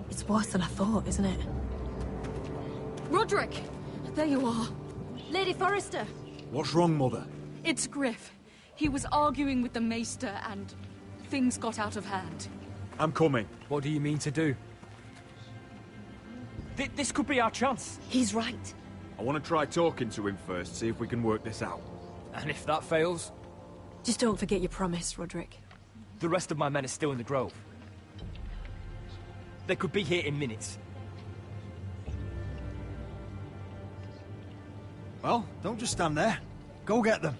It's worse than I thought, isn't it? Roderick! There you are. Lady Forrester! What's wrong, Mother? It's Griff. He was arguing with the Maester and things got out of hand. I'm coming. What do you mean to do? This could be our chance. He's right. I want to try talking to him first, see if we can work this out. And if that fails, Just don't forget your promise, Roderick. the rest of my men are still in the grove. They could be here in minutes. Well, don't just stand there. Go get them.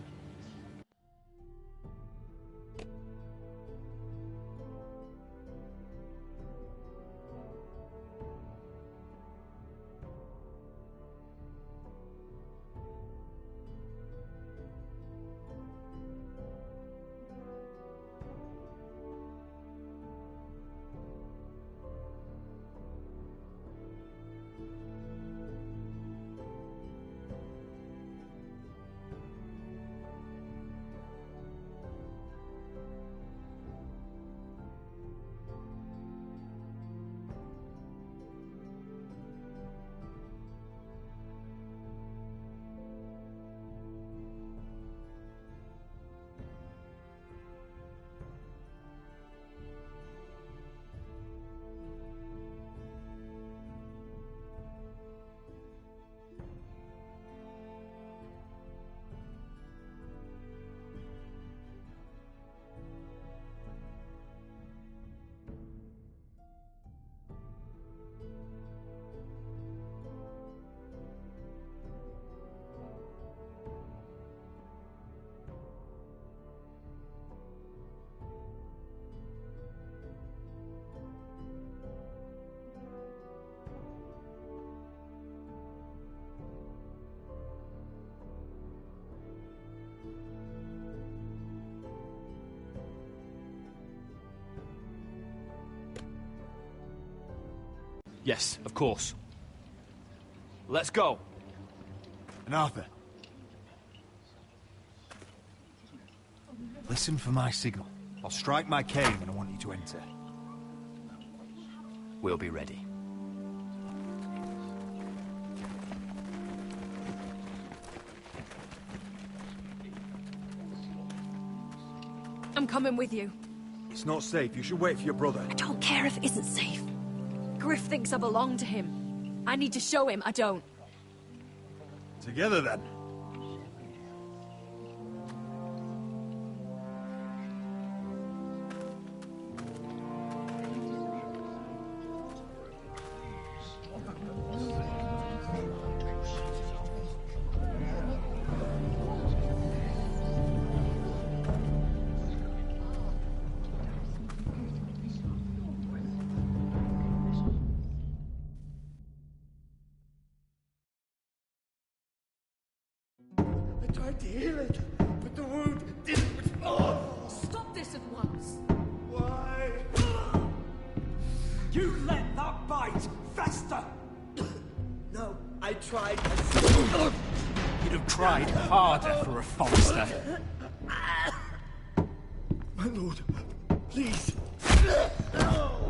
Yes, of course. Let's go. And Arthur. Listen for my signal. I'll strike my cane when I want you to enter. We'll be ready. I'm coming with you. It's not safe. You should wait for your brother. I don't care if it isn't safe. Griff thinks I belong to him. I need to show him I don't. Together, then. I tried to heal it, but the wound didn't respond. Stop this at once. Why? You let that bite fester! No, I tried. You'd have tried harder for a Forrester. My lord, please.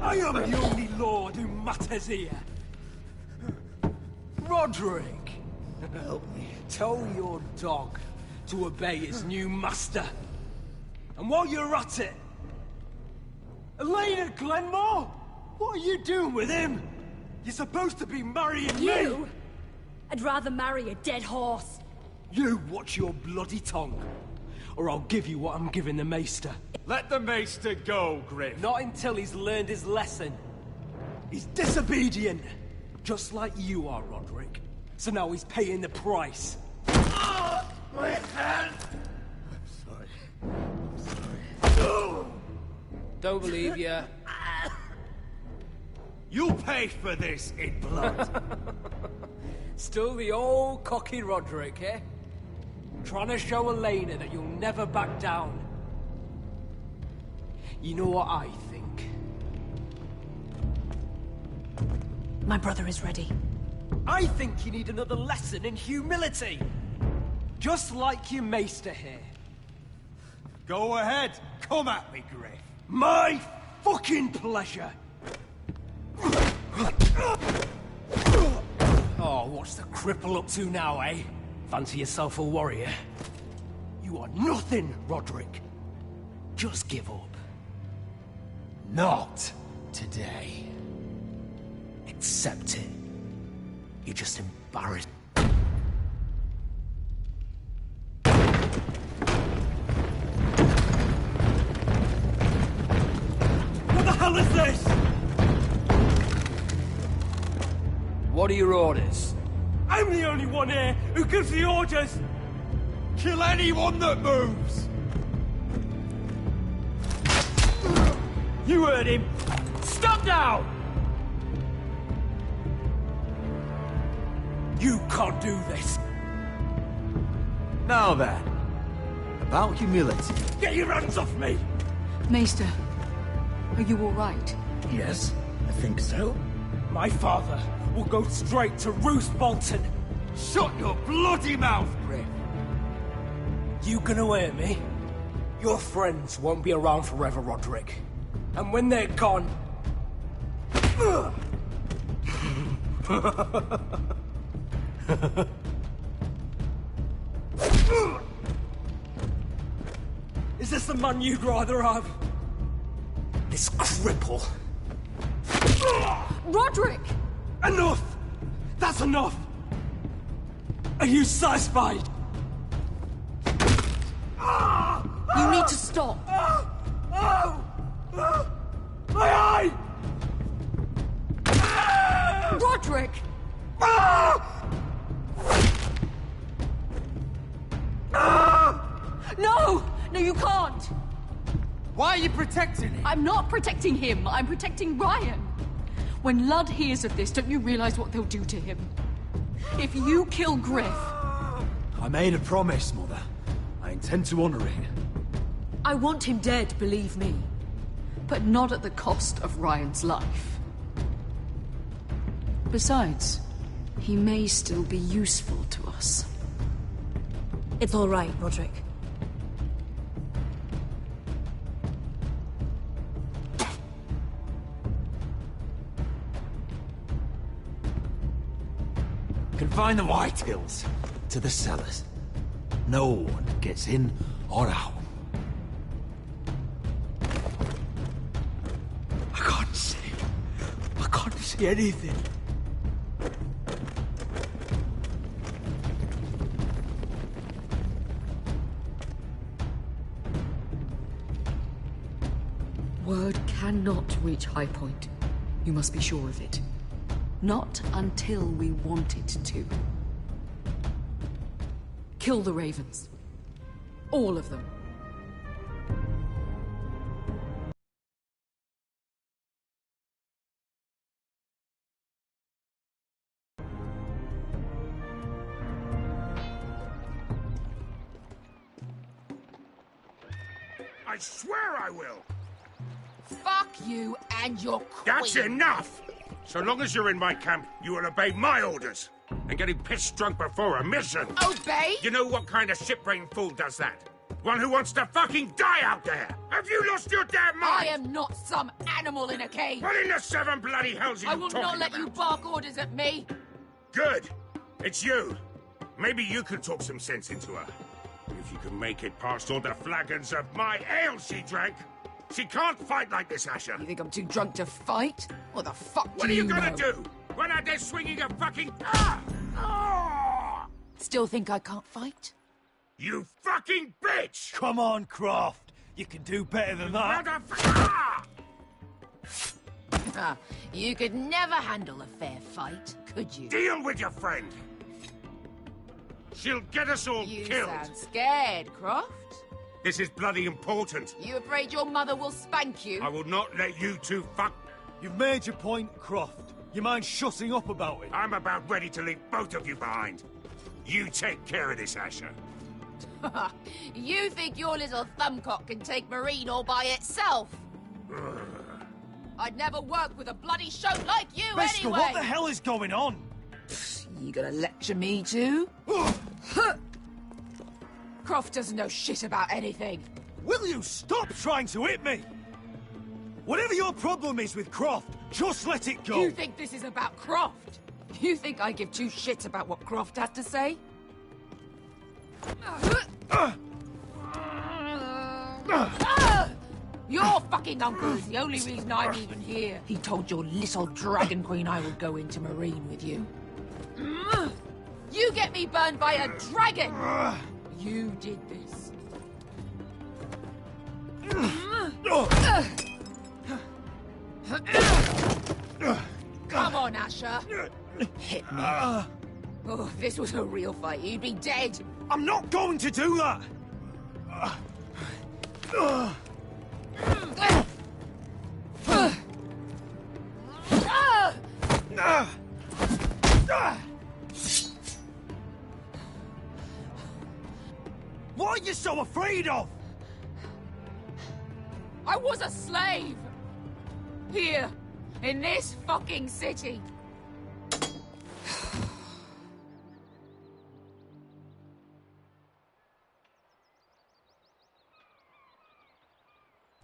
I am the only lord who matters here. Roderick, Help me. tell your dog to obey his new master. And while you're at it, Elena Glenmore, what are you doing with him? You're supposed to be marrying You? me. I'd rather marry a dead horse. You watch your bloody tongue, or I'll give you what I'm giving the Maester. Let the Maester go, Griff. Not until he's learned his lesson. He's disobedient, just like you are, Roderick. So now he's paying the price. My hand! I'm sorry. Don't believe you. You'll pay for this in blood. Still the old cocky Roderick, eh? Trying to show Elena that you'll never back down. You know what I think? My brother is ready. I think you need another lesson in humility. Just like your Maester here. Go ahead. Come at me, Griff. My fucking pleasure. What's the cripple up to now, eh? Fancy yourself a warrior? You are nothing, Roderick. Just give up. Not today. Accept it. You're just embarrassed. What the hell is this? What are your orders? I'm the only one here who gives the orders! Kill anyone that moves! You heard him! Stop now! You can't do this! Now then, about humility. Get your hands off me! Maester, are you all right? Yes, I think so. My father will go straight to Roose Bolton. Shut your bloody mouth, Griff! You gonna hear me? Your friends won't be around forever, Roderick. And when they're gone... Is this the man you'd rather have? This cripple. Roderick! Enough! That's enough! Are you satisfied? You need to stop. My eye! Roderick! No! No, you can't! Why are you protecting him? I'm not protecting him. I'm protecting Ryan. When Ludd hears of this, don't you realize what they'll do to him? If you kill Griff... I made a promise, Mother. I intend to honor it. I want him dead, believe me. But not at the cost of Ryan's life. Besides, he may still be useful to us. It's all right, Roderick. Confine the Whitehills to the cellars. No one gets in or out. I can't see. I can't see anything. Word cannot reach High Point. You must be sure of it. Not until we want it to. Kill the Ravens. All of them. I swear I will! Fuck you and your queen. That's enough! So long as you're in my camp, you will obey my orders. And getting pissed drunk before a mission. Obey? You know what kind of ship-brained fool does that? One who wants to fucking die out there! Have you lost your damn mind? I am not some animal in a cage. What in the seven bloody hells are you I will talking not let about? you bark orders at me. Good. It's you. Maybe you could talk some sense into her. If you can make it past all the flagons of my ale she drank. She can't fight like this, Asher. You think I'm too drunk to fight? What the fuck What do are you you gonna know? do? Run out there swinging a fucking... Ah! Ah! Still think I can't fight? You fucking bitch! Come on, Croft. You can do better than that. Motherfucker! Ah, you could never handle a fair fight, could you? Deal with your friend. She'll get us all You killed. sound scared, Croft. This is bloody important. You afraid your mother will spank you? I will not let you two fuck... You've made your point, Croft. You mind shutting up about it? I'm about ready to leave both of you behind. You take care of this, Asher. You think your little thumbcock can take Marine all by itself? I'd never work with a bloody shote like you Beskha, anyway! what the hell is going on? You gonna lecture me too? Croft doesn't know shit about anything. Will you stop trying to hit me? Whatever your problem is with Croft, just let it go. You think this is about Croft? You think I give two shits about what Croft has to say? Your fucking uncle is the only reason I'm even here. He told your little dragon queen I would go into Marine with you. You get me burned by a dragon! You did this. Come on, Asher. Hit me. Oh, if this was a real fight, you'd be dead. I'm not going to do that! What are you so afraid of? I was a slave! Here, in this fucking city.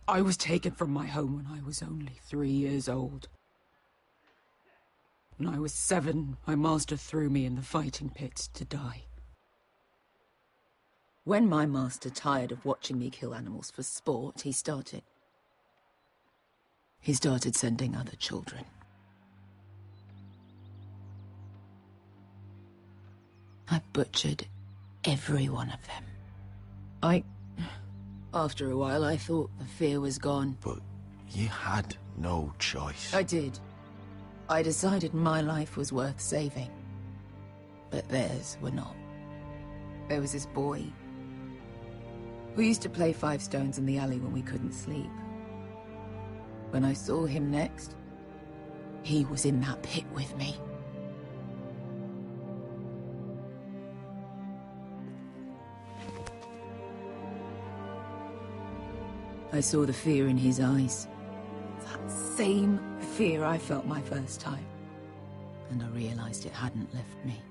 I was taken from my home when I was only 3 years old. When I was 7, my master threw me in the fighting pits to die. When my master tired of watching me kill animals for sport, he started sending other children. I butchered every one of them. After a while, I thought the fear was gone. But you had no choice. I did. I decided my life was worth saving. But theirs were not. There was this boy who used to play 5 stones in the alley when we couldn't sleep. When I saw him next, he was in that pit with me. I saw the fear in his eyes. That same fear I felt my first time. And I realized it hadn't left me.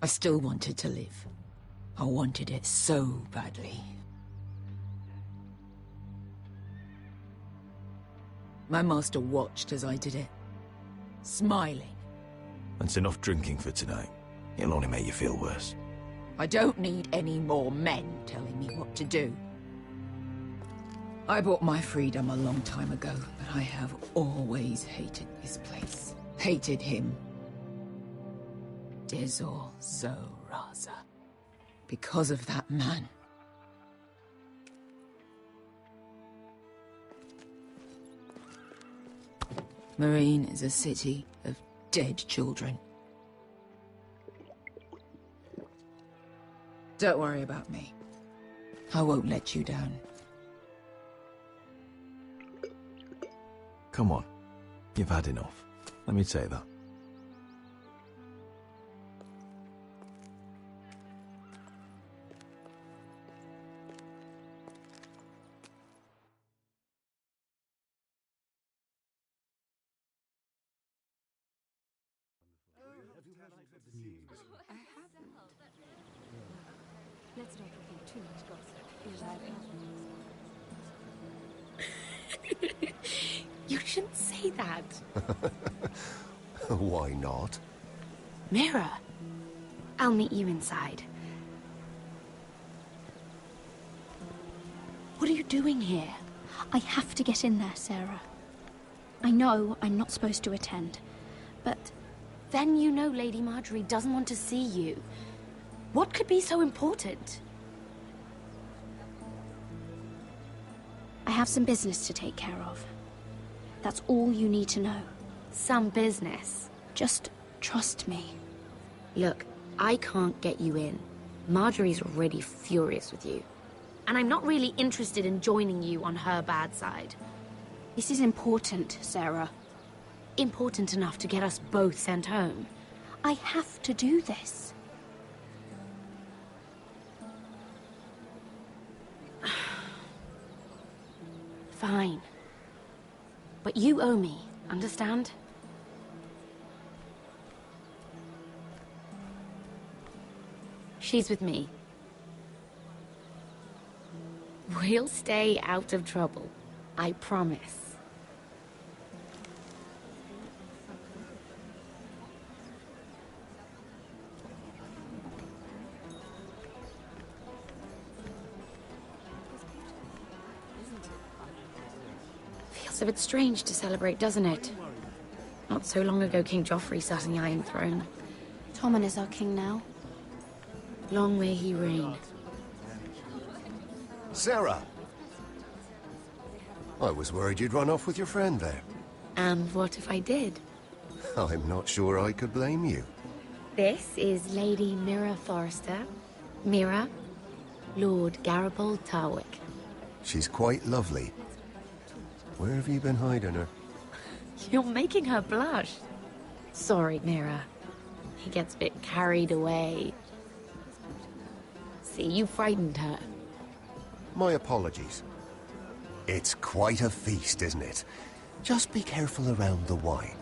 I still wanted to live. I wanted it so badly. My master watched as I did it, smiling. That's enough drinking for tonight. It'll only make you feel worse. I don't need any more men telling me what to do. I bought my freedom a long time ago, but I have always hated this place. Hated him. Dizor Zo Raza. Because of that man. Marine is a city of dead children. Don't worry about me. I won't let you down. Come on. You've had enough. Let me say that. Let's not repeat too much gossip. You shouldn't say that. Why not? Mira, I'll meet you inside. What are you doing here? I have to get in there, Sarah. I know I'm not supposed to attend, but... Then you know Lady Marjorie doesn't want to see you. What could be so important? I have some business to take care of. That's all you need to know. Some business? Just trust me. Look, I can't get you in. Marjorie's already furious with you. And I'm not really interested in joining you on her bad side. This is important, Sarah. Important enough to get us both sent home. I have to do this. Fine. But you owe me, understand? She's with me. We'll stay out of trouble. I promise. a bit strange to celebrate, doesn't it? Not so long ago, King Joffrey sat on the Iron Throne. Tommen is our king now. Long may he reign. Sarah! I was worried you'd run off with your friend there. And what if I did? I'm not sure I could blame you. This is Lady Mira Forrester. Mira, Lord Garibald Tarwick. She's quite lovely. Where have you been hiding her? You're making her blush. Sorry, Mira. He gets a bit carried away. See, you frightened her. My apologies. It's quite a feast, isn't it? Just be careful around the wine.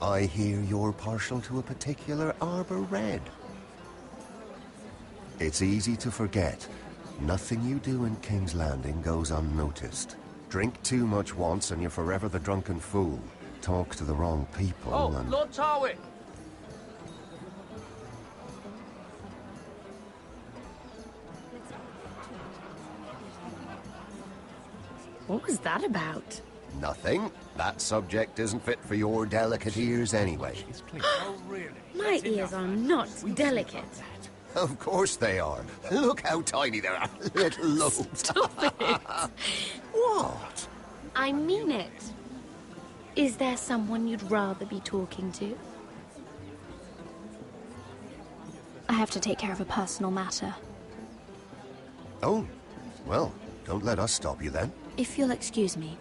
I hear you're partial to a particular Arbor Red. It's easy to forget. Nothing you do in King's Landing goes unnoticed. Drink too much once and you're forever the drunken fool. Talk to the wrong people and... Lord Tarwick! What was that about? Nothing. That subject isn't fit for your delicate ears anyway. Oh, really? My ears are not delicate. Of course they are. Look how tiny they are. Little lobes. Stop it. What? I mean it. Is there someone you'd rather be talking to? I have to take care of a personal matter. Oh, well, don't let us stop you then. If you'll excuse me.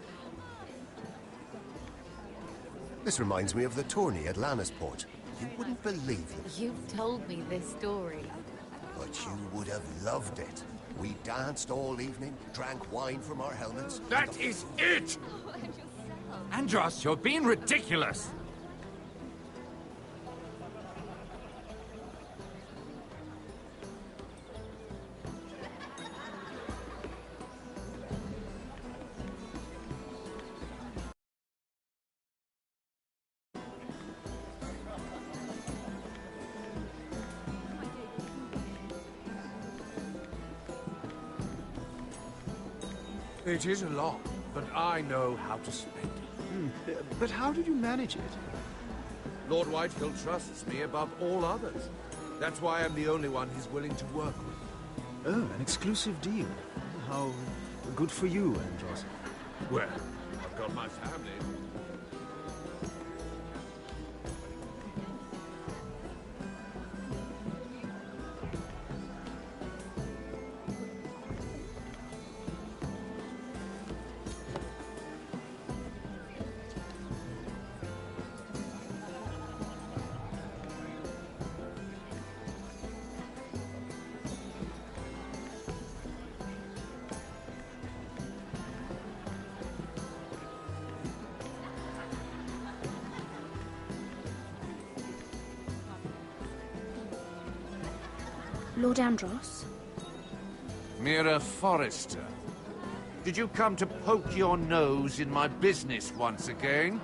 This reminds me of the tourney at Lannisport. You wouldn't believe it. You've told me this story. But you would have loved it. We danced all evening, drank wine from our helmets. That is it! Andros, you're being ridiculous! It is a lot, but I know how to spend it. But how did you manage it? Lord Whitehill trusts me above all others. That's why I'm the only one he's willing to work with. Oh, an exclusive deal. How good for you, Andros. Well, I've got my family. Lord Andros? Mira Forrester. Did you come to poke your nose in my business once again?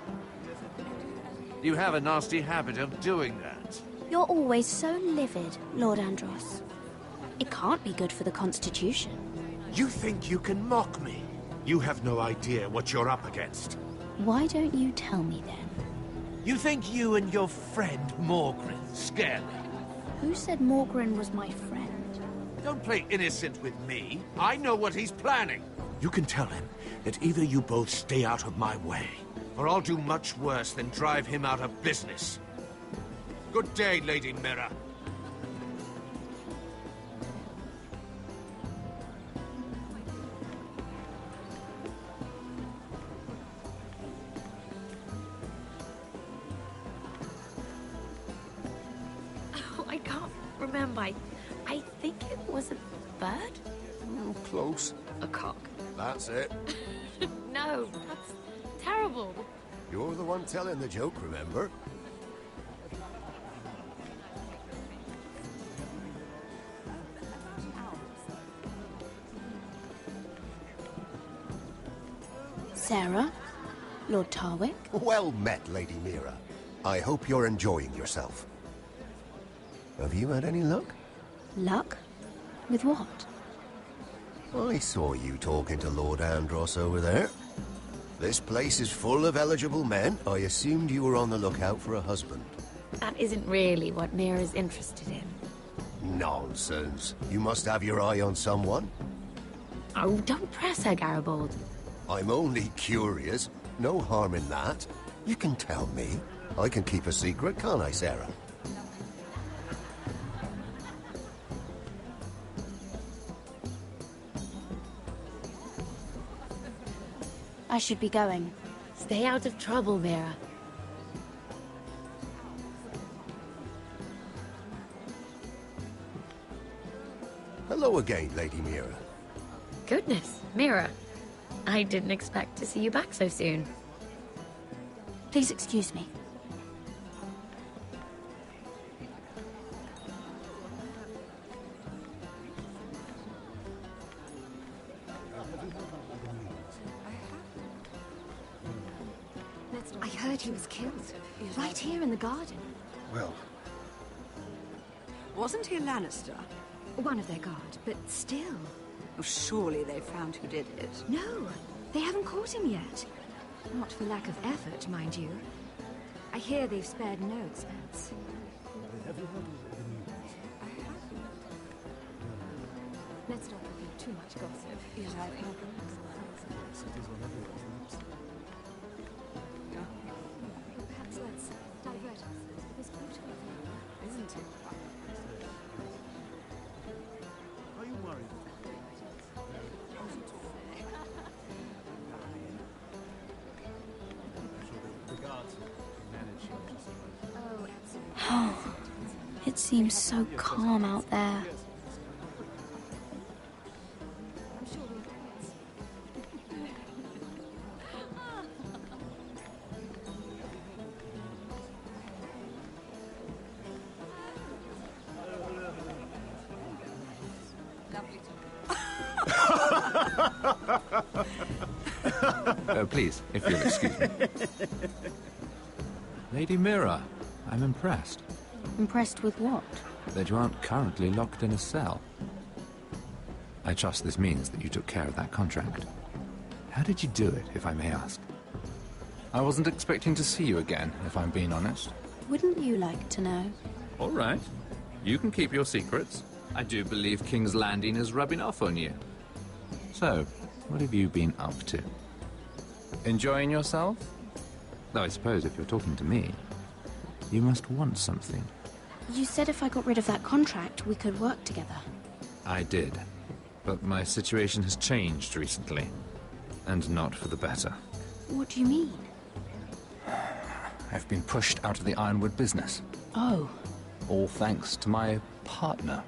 You have a nasty habit of doing that. You're always so livid, Lord Andros. It can't be good for the Constitution. You think you can mock me? You have no idea what you're up against. Why don't you tell me then? You think you and your friend Morgren scare me? Who said Morgren was my friend? Don't play innocent with me. I know what he's planning. You can tell him that either you both stay out of my way, or I'll do much worse than drive him out of business. Good day, Lady Mira. Oh, I can't remember. I think it was a bird? Oh, close. A cock. That's it. No, that's terrible. You're the one telling the joke, remember? Sarah? Lord Tarwick? Well met, Lady Mira. I hope you're enjoying yourself. Have you had any luck? Luck? With what? I saw you talking to Lord Andros over there. This place is full of eligible men. I assumed you were on the lookout for a husband. That isn't really what Mira's interested in. Nonsense. You must have your eye on someone. Oh, don't press her, Garibald. I'm only curious. No harm in that. You can tell me. I can keep a secret, can't I, Sarah? I should be going. Stay out of trouble, Mira. Hello again, Lady Mira. Goodness, Mira. I didn't expect to see you back so soon. Please excuse me. I heard he was killed. Right here in the garden. Well... Wasn't he a Lannister? One of their guard, but still. Oh, surely they found who did it. No, they haven't caught him yet. Not for lack of effort, mind you. I hear they've spared no expense. Let's not repeat too much gossip. Yes, I've heard. Perhaps let's divert ourselves to this beautiful view. Isn't it? Are you worried? Oh, it seems so calm out there. Please, if you'll excuse me. Lady Mira, I'm impressed. Impressed with what? That you aren't currently locked in a cell. I trust this means that you took care of that contract. How did you do it, if I may ask? I wasn't expecting to see you again, if I'm being honest. Wouldn't you like to know? All right. You can keep your secrets. I do believe King's Landing is rubbing off on you. So, what have you been up to? Enjoying yourself? Though I suppose if you're talking to me, you must want something. You said if I got rid of that contract, we could work together. I did. But my situation has changed recently. And not for the better. What do you mean? I've been pushed out of the Ironwood business. Oh. All thanks to my partner,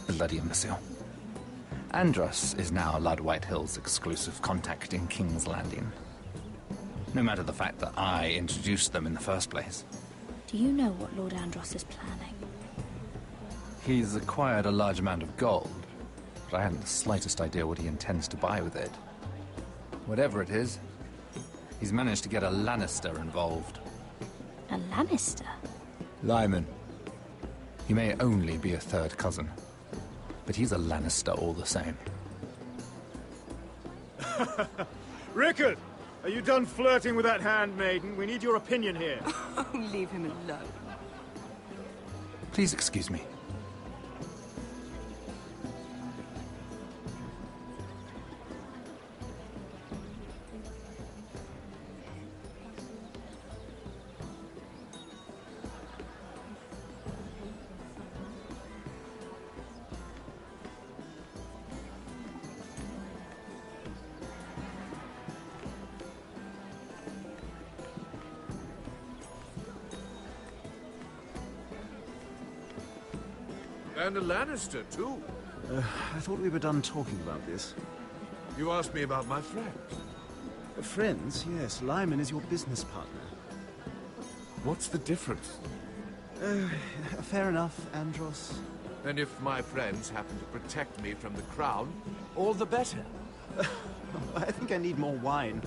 Bloody Imbecile. Andros is now Lud Whitehill's exclusive contact in King's Landing. No matter the fact that I introduced them in the first place. Do you know what Lord Andros is planning? He's acquired a large amount of gold, but I haven't the slightest idea what he intends to buy with it. Whatever it is, he's managed to get a Lannister involved. A Lannister? Lyman. He may only be a third cousin, but he's a Lannister all the same. Rickard! Are you done flirting with that handmaiden? We need your opinion here. Oh, leave him alone. Please excuse me. And a Lannister, too. I thought we were done talking about this. You asked me about my friend. Friends, yes. Lyman is your business partner. What's the difference? Fair enough, Andros. And if my friends happen to protect me from the crown, all the better. I think I need more wine.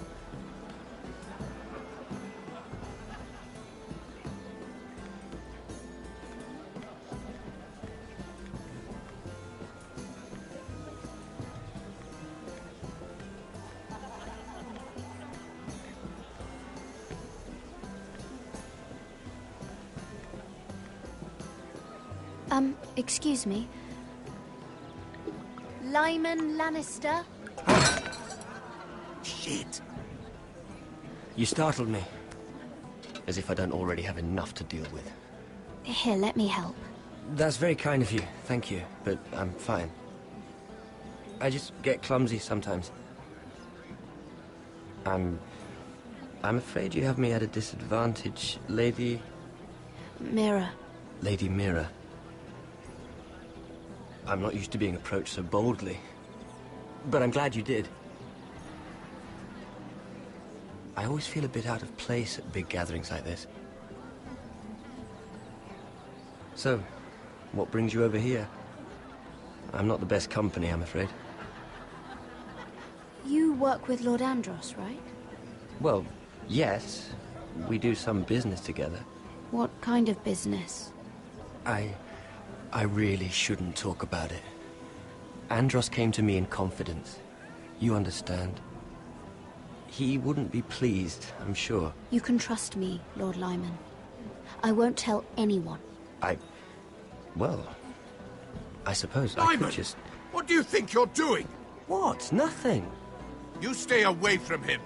Excuse me. Lyman Lannister? Shit. You startled me. As if I don't already have enough to deal with. Here, let me help. That's very kind of you, thank you, but I'm fine. I just get clumsy sometimes. I'm afraid you have me at a disadvantage, Lady... Mira. Lady Mira. I'm not used to being approached so boldly. But I'm glad you did. I always feel a bit out of place at big gatherings like this. So, what brings you over here? I'm not the best company, I'm afraid. You work with Lord Andros, right? Well, yes. We do some business together. What kind of business? I really shouldn't talk about it. Andros came to me in confidence. You understand. He wouldn't be pleased, I'm sure. You can trust me, Lord Lyman. I won't tell anyone. Well, I suppose Lyman, I could just... What do you think you're doing? What? Nothing. You stay away from him.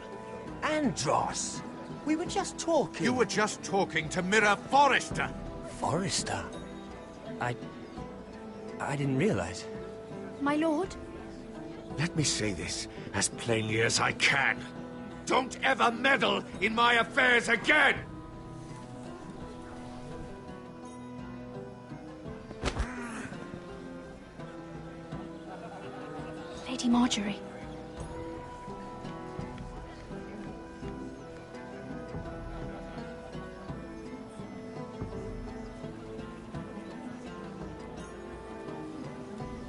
Andros! We were just talking. You were just talking to Mira Forrester. Forrester? I didn't realize. My lord? Let me say this as plainly as I can. Don't ever meddle in my affairs again! Lady Marjorie.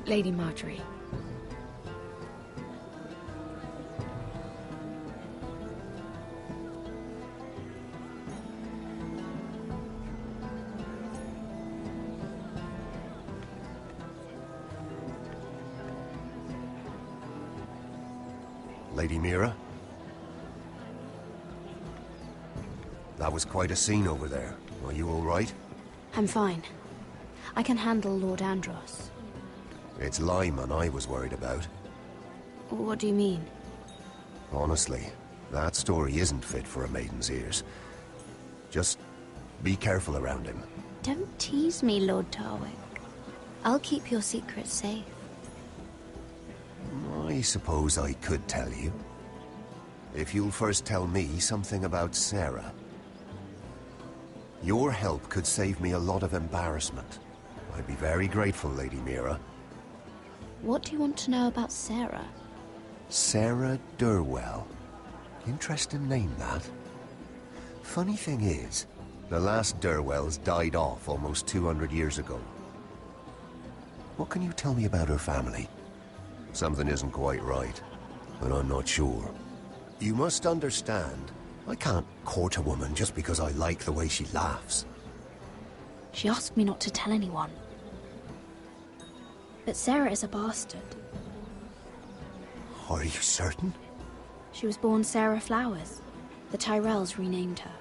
Lady Marjorie. Lady Mira? That was quite a scene over there. Are you all right? I'm fine. I can handle Lord Andros. It's Lyman I was worried about. What do you mean? Honestly, that story isn't fit for a maiden's ears. Just be careful around him. Don't tease me, Lord Tarwick. I'll keep your secret safe. I suppose I could tell you. If you'll first tell me something about Sarah. Your help could save me a lot of embarrassment. I'd be very grateful, Lady Mira. What do you want to know about Sarah? Sarah Durwell. Interesting name, that. Funny thing is, the last Durwells died off almost 200 years ago. What can you tell me about her family? Something isn't quite right, but I'm not sure. You must understand, I can't court a woman just because I like the way she laughs. She asked me not to tell anyone. But Sarah is a bastard. Are you certain? She was born Sarah Flowers. The Tyrells renamed her.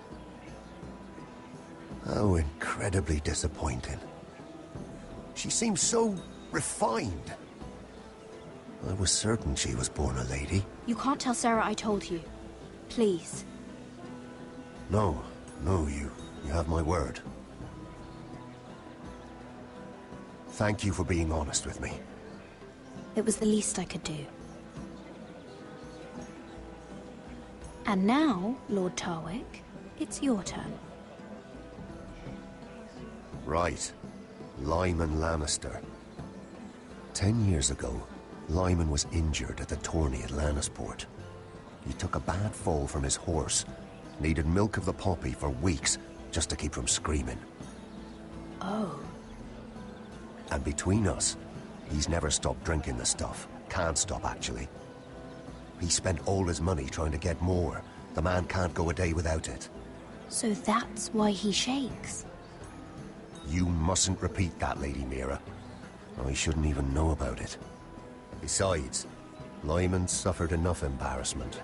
How incredibly disappointing. She seems so refined. I was certain she was born a lady. You can't tell Sarah I told you. Please. No, you have my word. Thank you for being honest with me. It was the least I could do. And now, Lord Tarwick, it's your turn. Right. Lyman Lannister. 10 years ago, Lyman was injured at the tourney at Lannisport. He took a bad fall from his horse, needed milk of the poppy for weeks just to keep from screaming. Oh. And between us, he's never stopped drinking the stuff. Can't stop, actually. He spent all his money trying to get more. The man can't go a day without it. So that's why he shakes. You mustn't repeat that, Lady Mira. I shouldn't even know about it. Besides, Lyman suffered enough embarrassment.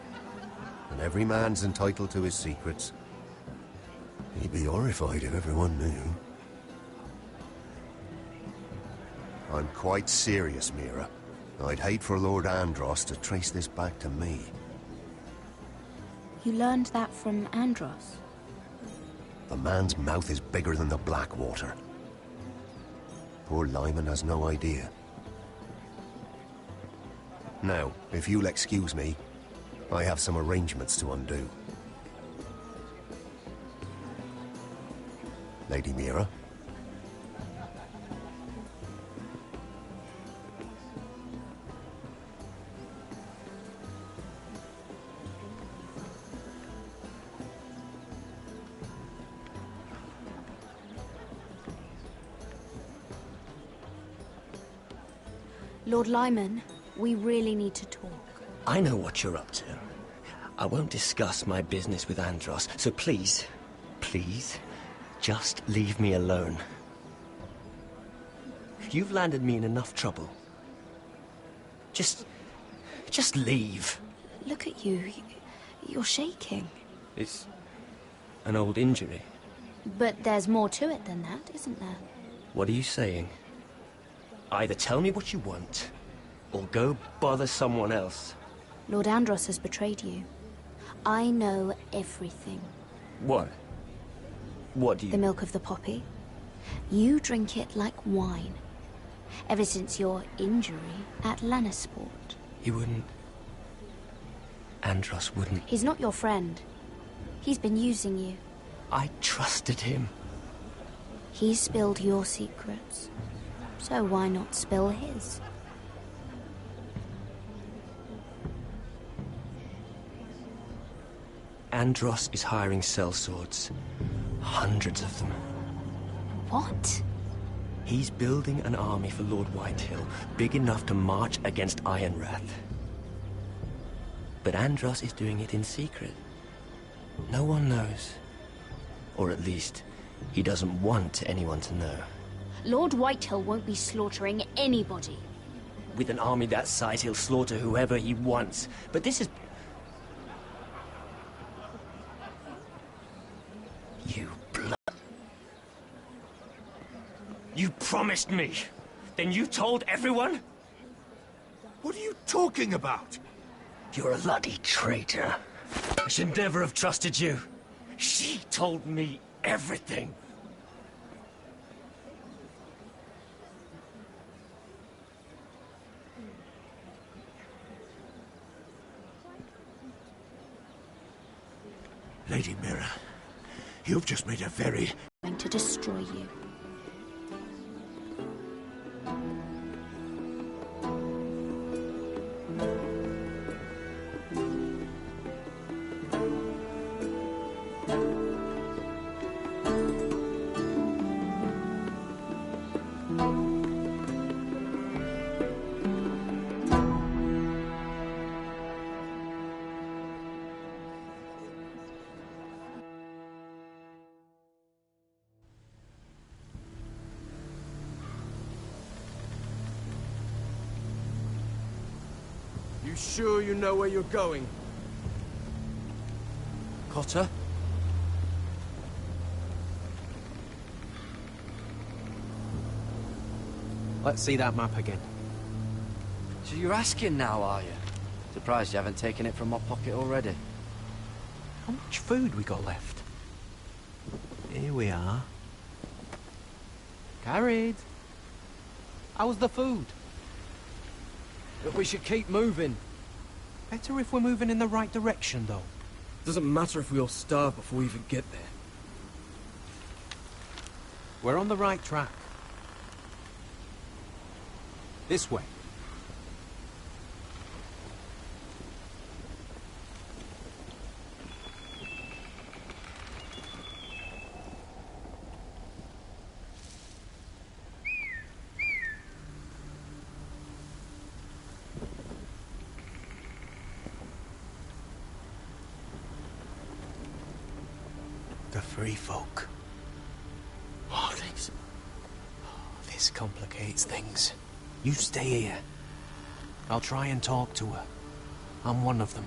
And every man's entitled to his secrets. He'd be horrified if everyone knew. I'm quite serious, Mira. I'd hate for Lord Andros to trace this back to me. You learned that from Andros? The man's mouth is bigger than the Blackwater. Poor Lyman has no idea. Now, if you'll excuse me, I have some arrangements to undo. Lady Mira? Lord Lyman, we really need to talk. I know what you're up to. I won't discuss my business with Andros, so please, please, just leave me alone. You've landed me in enough trouble. Just leave. Look at you. You're shaking. It's an old injury. But there's more to it than that, isn't there? What are you saying? Either tell me what you want, or go bother someone else. Lord Andros has betrayed you. I know everything. What? What do you... The milk of the poppy. You drink it like wine. Ever since your injury at Lannisport. He wouldn't... Andros wouldn't... He's not your friend. He's been using you. I trusted him. He spilled your secrets. So why not spill his? Andros is hiring sellswords. Hundreds of them. What? He's building an army for Lord Whitehill, big enough to march against Ironrath. But Andros is doing it in secret. No one knows. Or at least, he doesn't want anyone to know. Lord Whitehill won't be slaughtering anybody. With an army that size, he'll slaughter whoever he wants. But this is... You blood... You promised me! Then you told everyone? What are you talking about? You're a bloody traitor. I should never have trusted you. She told me everything. Lady Mira, you've just made a very... Going to destroy you. You sure you know where you're going? Cotter? Let's see that map again. So you're asking now, are you? Surprised you haven't taken it from my pocket already. How much food we got left? Here we are. Carried. How's the food? But we should keep moving. Better if we're moving in the right direction, though. Doesn't matter if we all starve before we even get there. We're on the right track. This way. The free folk. Oh, this complicates things. You stay here. I'll try and talk to her. I'm one of them.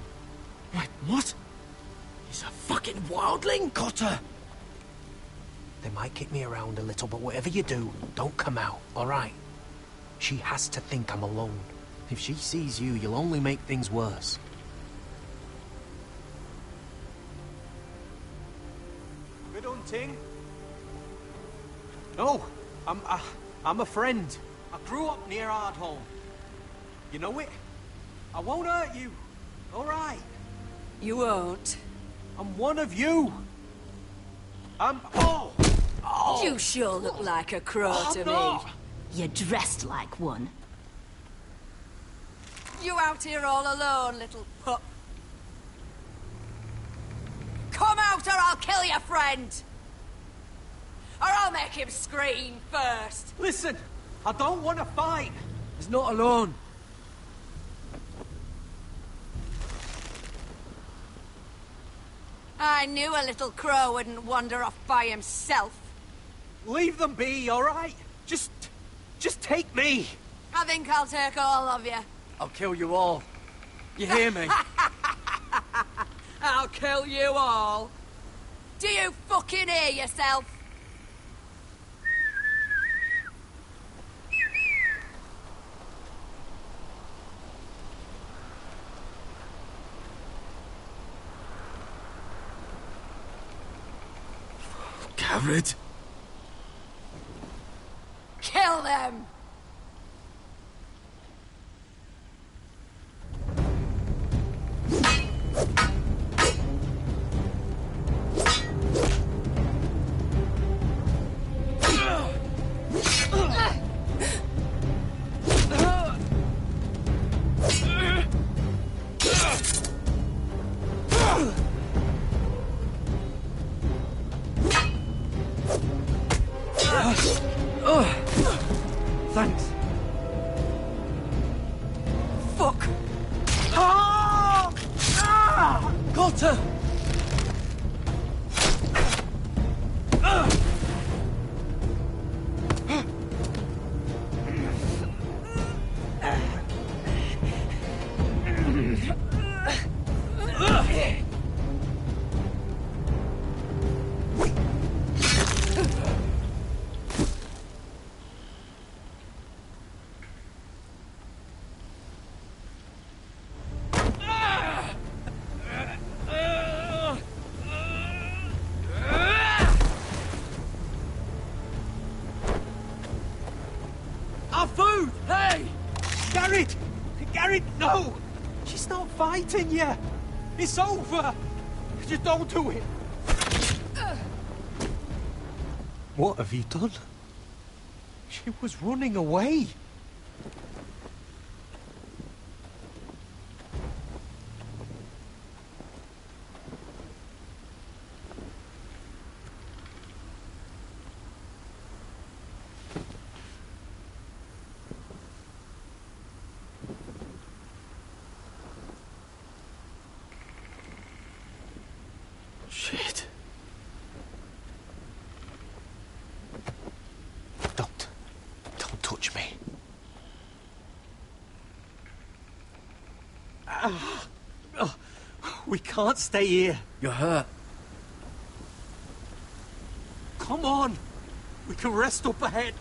Wait, what? He's a fucking wildling, Cotter! They might kick me around a little, but whatever you do, don't come out, all right? She has to think I'm alone. If she sees you, you'll only make things worse. Good hunting. No, I'm a friend. I grew up near Ardholm. You know it? I won't hurt you. All right. You won't. I'm one of you. Oh! You sure look like a crow to me. You're dressed like one. You out here all alone, little pup? Come out or I'll kill your friend! Or I'll make him scream first! Listen, I don't want to fight. He's not alone. I knew a little crow wouldn't wander off by himself. Leave them be, all right? Just take me. I think I'll take all of you. I'll kill you all. You hear me? I'll kill you all. Do you fucking hear yourself? Gared? Kill them! Thanks. Fuck! Got her! Our food! Hey! Gared! Gared, no! She's not fighting you! It's over! Just don't do it! What have you done? She was running away! Shit. Don't touch me. We can't stay here. You're hurt. Come on. We can rest up ahead.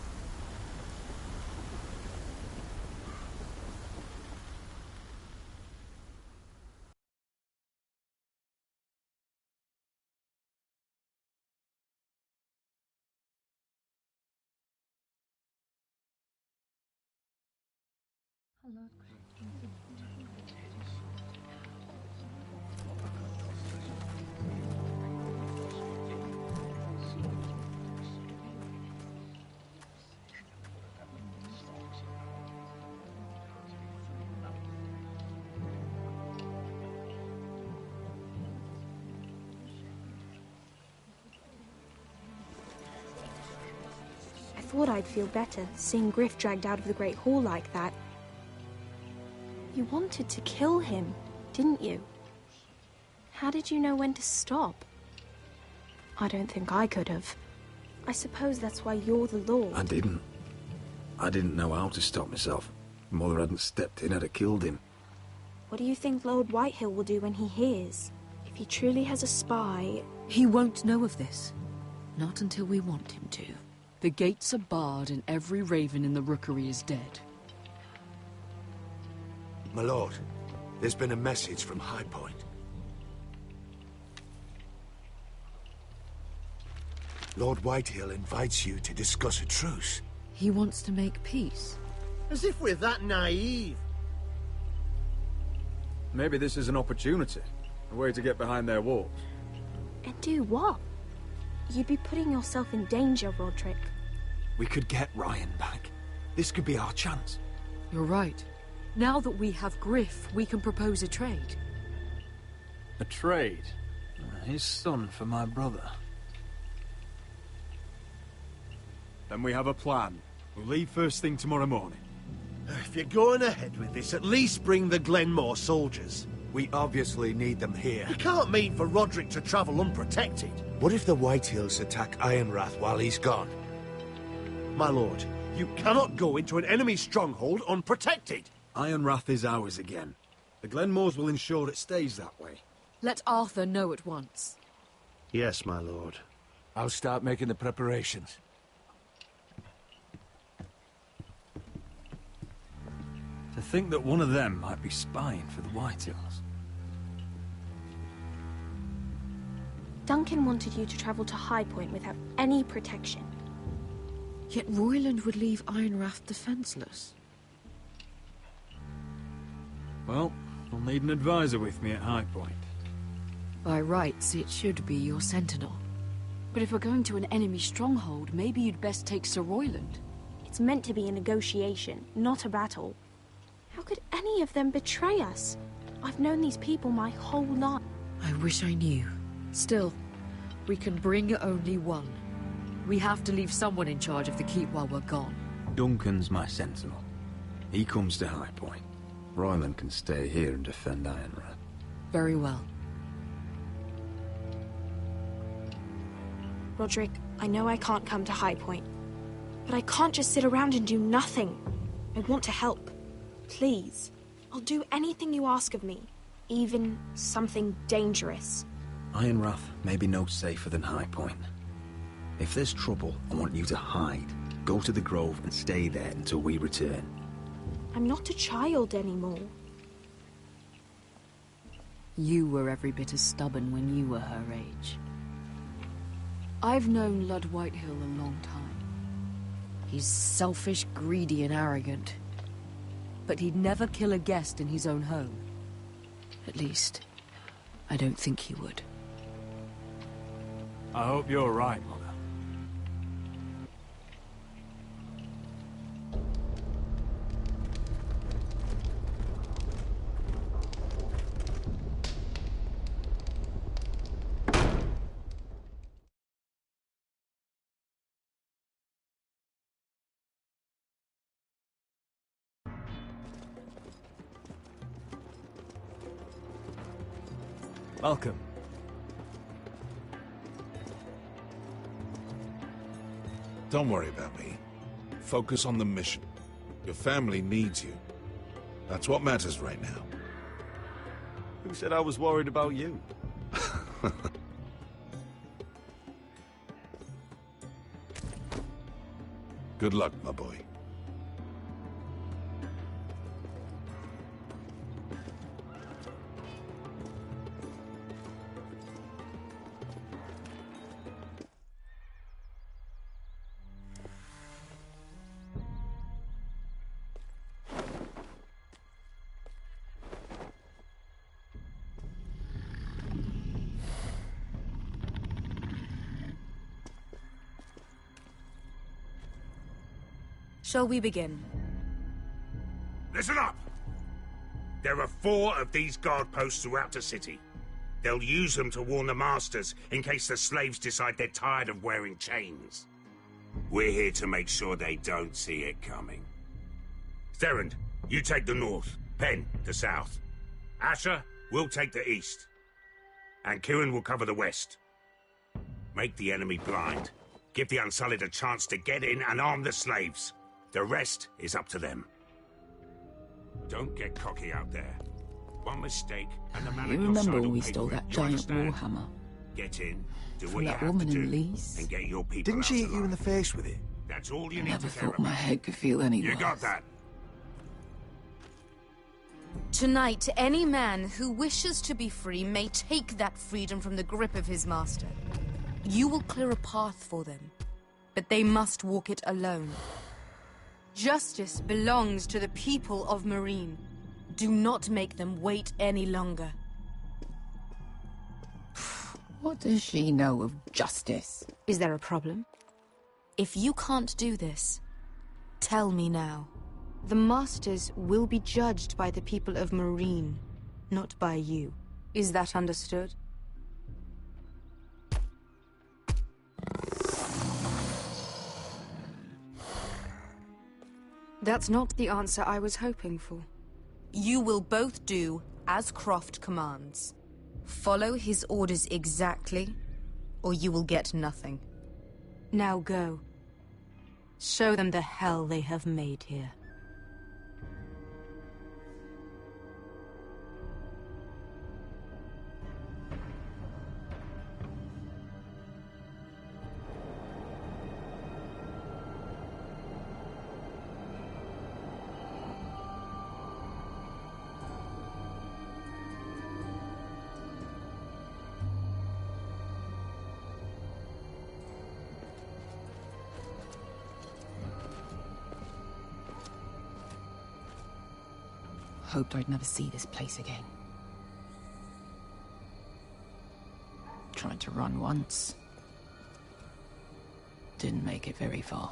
I thought I'd feel better, seeing Griff dragged out of the Great Hall like that. You wanted to kill him, didn't you? How did you know when to stop? I don't think I could have. I suppose that's why you're the Lord. I didn't. I didn't know how to stop myself. Mother hadn't stepped in, I'd have killed him. What do you think Lord Whitehill will do when he hears? If he truly has a spy... He won't know of this. Not until we want him to. The gates are barred and every raven in the rookery is dead. My lord, there's been a message from High Point. Lord Whitehill invites you to discuss a truce. He wants to make peace. As if we're that naive. Maybe this is an opportunity. A way to get behind their walls. And do what? You'd be putting yourself in danger, Roderick. We could get Ryan back. This could be our chance. You're right. Now that we have Griff, we can propose a trade. A trade? His son for my brother. Then we have a plan. We'll leave first thing tomorrow morning. If you're going ahead with this, at least bring the Glenmore soldiers. We obviously need them here. You can't mean for Roderick to travel unprotected. What if the Whitehills attack Ironrath while he's gone? My lord, you cannot go into an enemy stronghold unprotected. Ironrath is ours again. The Glenmores will ensure it stays that way. Let Arthur know at once. Yes, my lord. I'll start making the preparations. To think that one of them might be spying for the Whitehills. Duncan wanted you to travel to High Point without any protection. Yet Royland would leave Ironrath defenseless. Well, I'll need an advisor with me at High Point. By rights, it should be your sentinel. But if we're going to an enemy stronghold, maybe you'd best take Sir Royland. It's meant to be a negotiation, not a battle. How could any of them betray us? I've known these people my whole life. I wish I knew. Still, we can bring only one. We have to leave someone in charge of the keep while we're gone. Duncan's my sentinel. He comes to High Point. Royland can stay here and defend Ironrath. Very well. Roderick, I know I can't come to High Point, but I can't just sit around and do nothing. I want to help. Please. I'll do anything you ask of me, even something dangerous. Ironrath may be no safer than High Point. If there's trouble, I want you to hide. Go to the Grove and stay there until we return. I'm not a child anymore. You were every bit as stubborn when you were her age. I've known Lud Whitehill a long time. He's selfish, greedy, and arrogant. But he'd never kill a guest in his own home. At least, I don't think he would. I hope you're right, Mother. Welcome. Don't worry about me. Focus on the mission. Your family needs you. That's what matters right now. Who said I was worried about you? Good luck, my boy. Shall we begin? Listen up! There are 4 of these guard posts throughout the city. They'll use them to warn the masters in case the slaves decide they're tired of wearing chains. We're here to make sure they don't see it coming. Therend, you take the north. Penn, the south. Asher, we'll take the east. And Kieran will cover the west. Make the enemy blind. Give the Unsullied a chance to get in and arm the slaves. The rest is up to them. Don't get cocky out there. One mistake, and the man You at your remember side when will we pay stole for it. that You giant understand? warhammer? Get in, do From what you that have woman to do, in Lee's? and get your people Didn't out she hit alive. you in the face with it? That's all you I need never to care thought my about. head could feel any You worse. got that? Tonight, any man who wishes to be free may take that freedom from the grip of his master. You will clear a path for them, but they must walk it alone. Justice belongs to the people of Meereen. Do not make them wait any longer. What does she know of justice? Is there a problem? If you can't do this, tell me now. The Masters will be judged by the people of Meereen, not by you. Is that understood? That's not the answer I was hoping for. You will both do as Croft commands. Follow his orders exactly, or you will get nothing. Now go. Show them the hell they have made here. Hoped I'd never see this place again. Tried to run once. Didn't make it very far.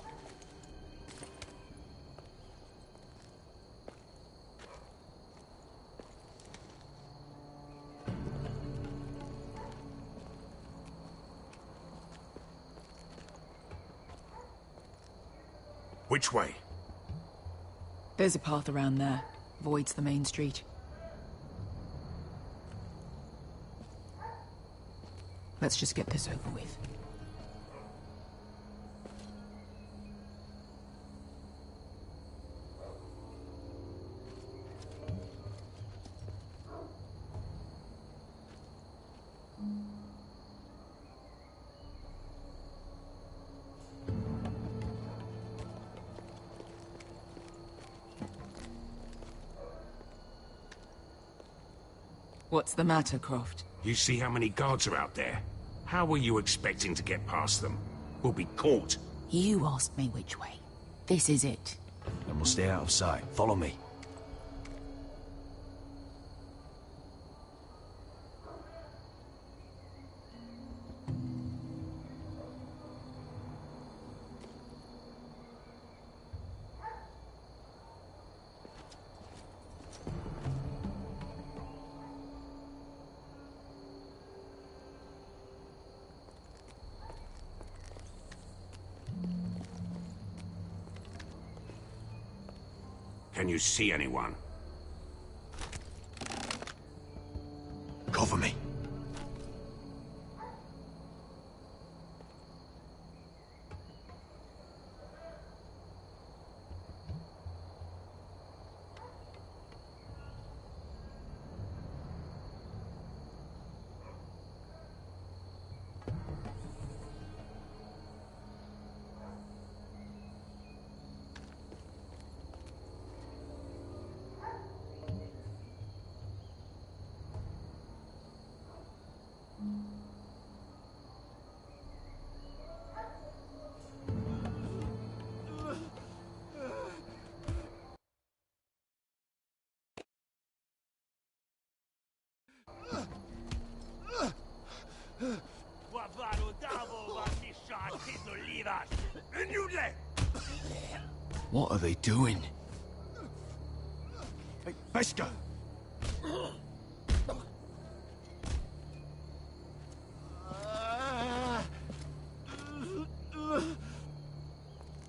Which way? There's a path around there. Voids the main street. Let's just get this over with. What's the matter, Croft? You see how many guards are out there? How were you expecting to get past them? We'll be caught. You asked me which way. This is it. And we'll stay out of sight. Follow me. Can you see anyone? Cover me. What are they doing? Hey, Beskha!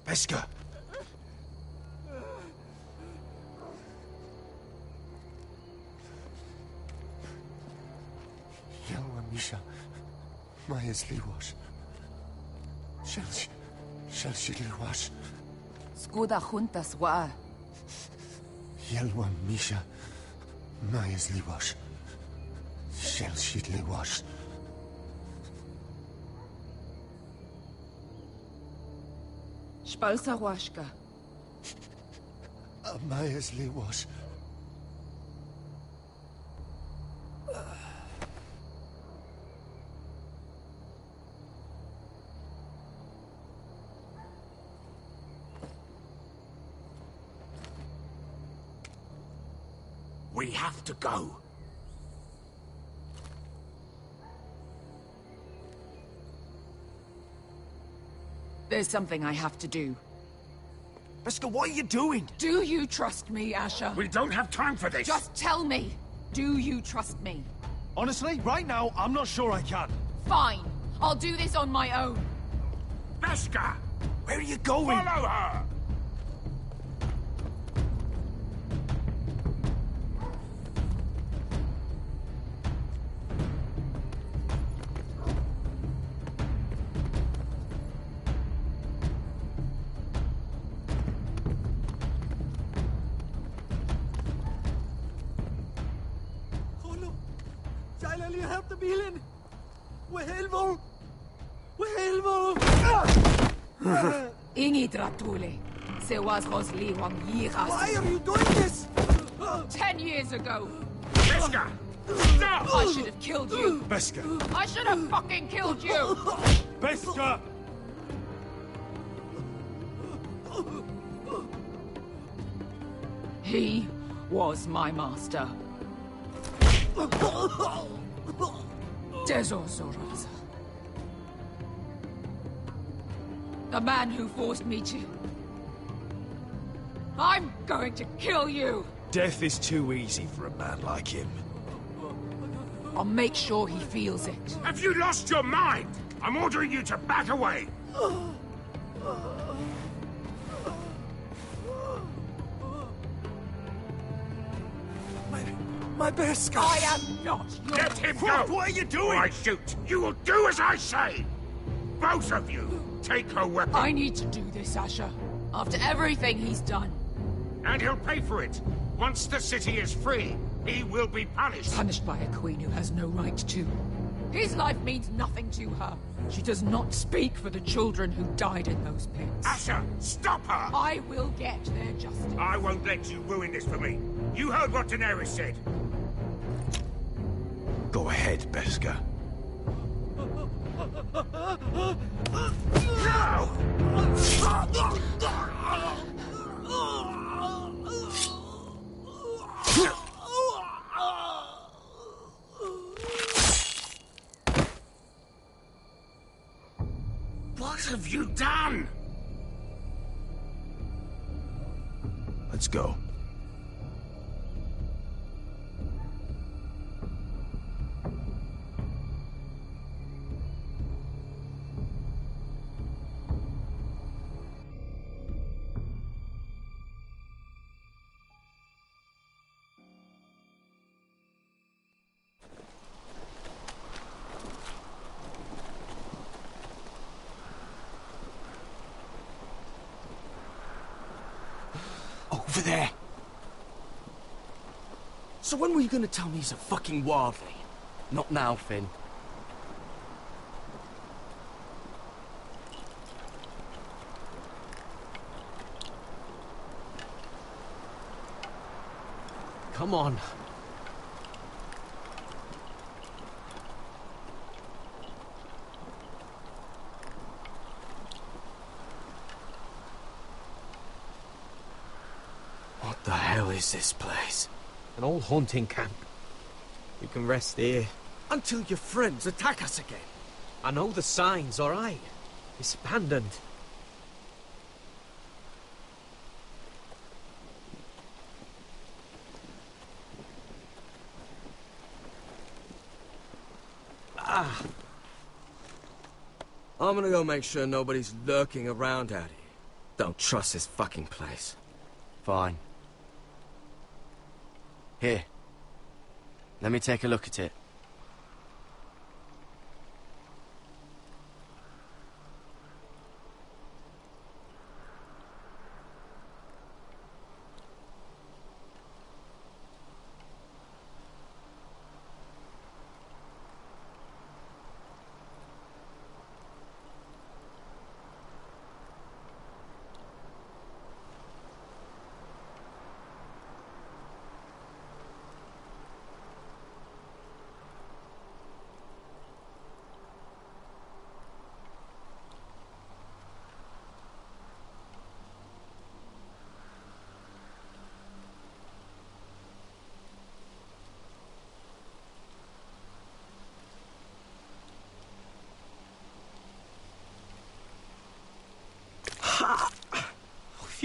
Beskha! Yelwa Misha, Maya's Liwash. Shelshi Liwash. Skuda juntas wa. Yelwa Misha, Maya's Liwash. Shelshi Liwash. Spalsa washka. Maya's Liwash. We have to go. There's something I have to do. Beskha, what are you doing? Do you trust me, Asher? We don't have time for this! Just tell me! Do you trust me? Honestly, right now, I'm not sure I can. Fine. I'll do this on my own. Beskha! Where are you going? Follow her! Ingi Dratule. Why are you doing this? 10 years ago. Beskha! Stop! I should have killed you. Beskha! I should have fucking killed you. Beskha! He was my master. Dezor Zoraza. The man who forced me to... I'm going to kill you! Death is too easy for a man like him. I'll make sure he feels it. Have you lost your mind? I'm ordering you to back away! My Beskha! I am not your... Let him go! What are you doing? Or I shoot! You will do as I say! Both of you! Take her weapon! I need to do this, Asher. After everything he's done. And he'll pay for it! Once the city is free, he will be punished! Punished by a queen who has no right to. His life means nothing to her. She does not speak for the children who died in those pits. Asher, stop her! I will get their justice. I won't let you ruin this for me. You heard what Daenerys said. Go ahead, Beskha. What have you done? Let's go. Over there. So when were you gonna tell me he's a fucking wildling? Not now, Finn. Come on. What the hell is this place? An old hunting camp. We can rest here. Until your friends attack us again. I know the signs, alright? It's abandoned. I'm gonna go make sure nobody's lurking around out here. Don't trust this fucking place. Fine. Here. Let me take a look at it.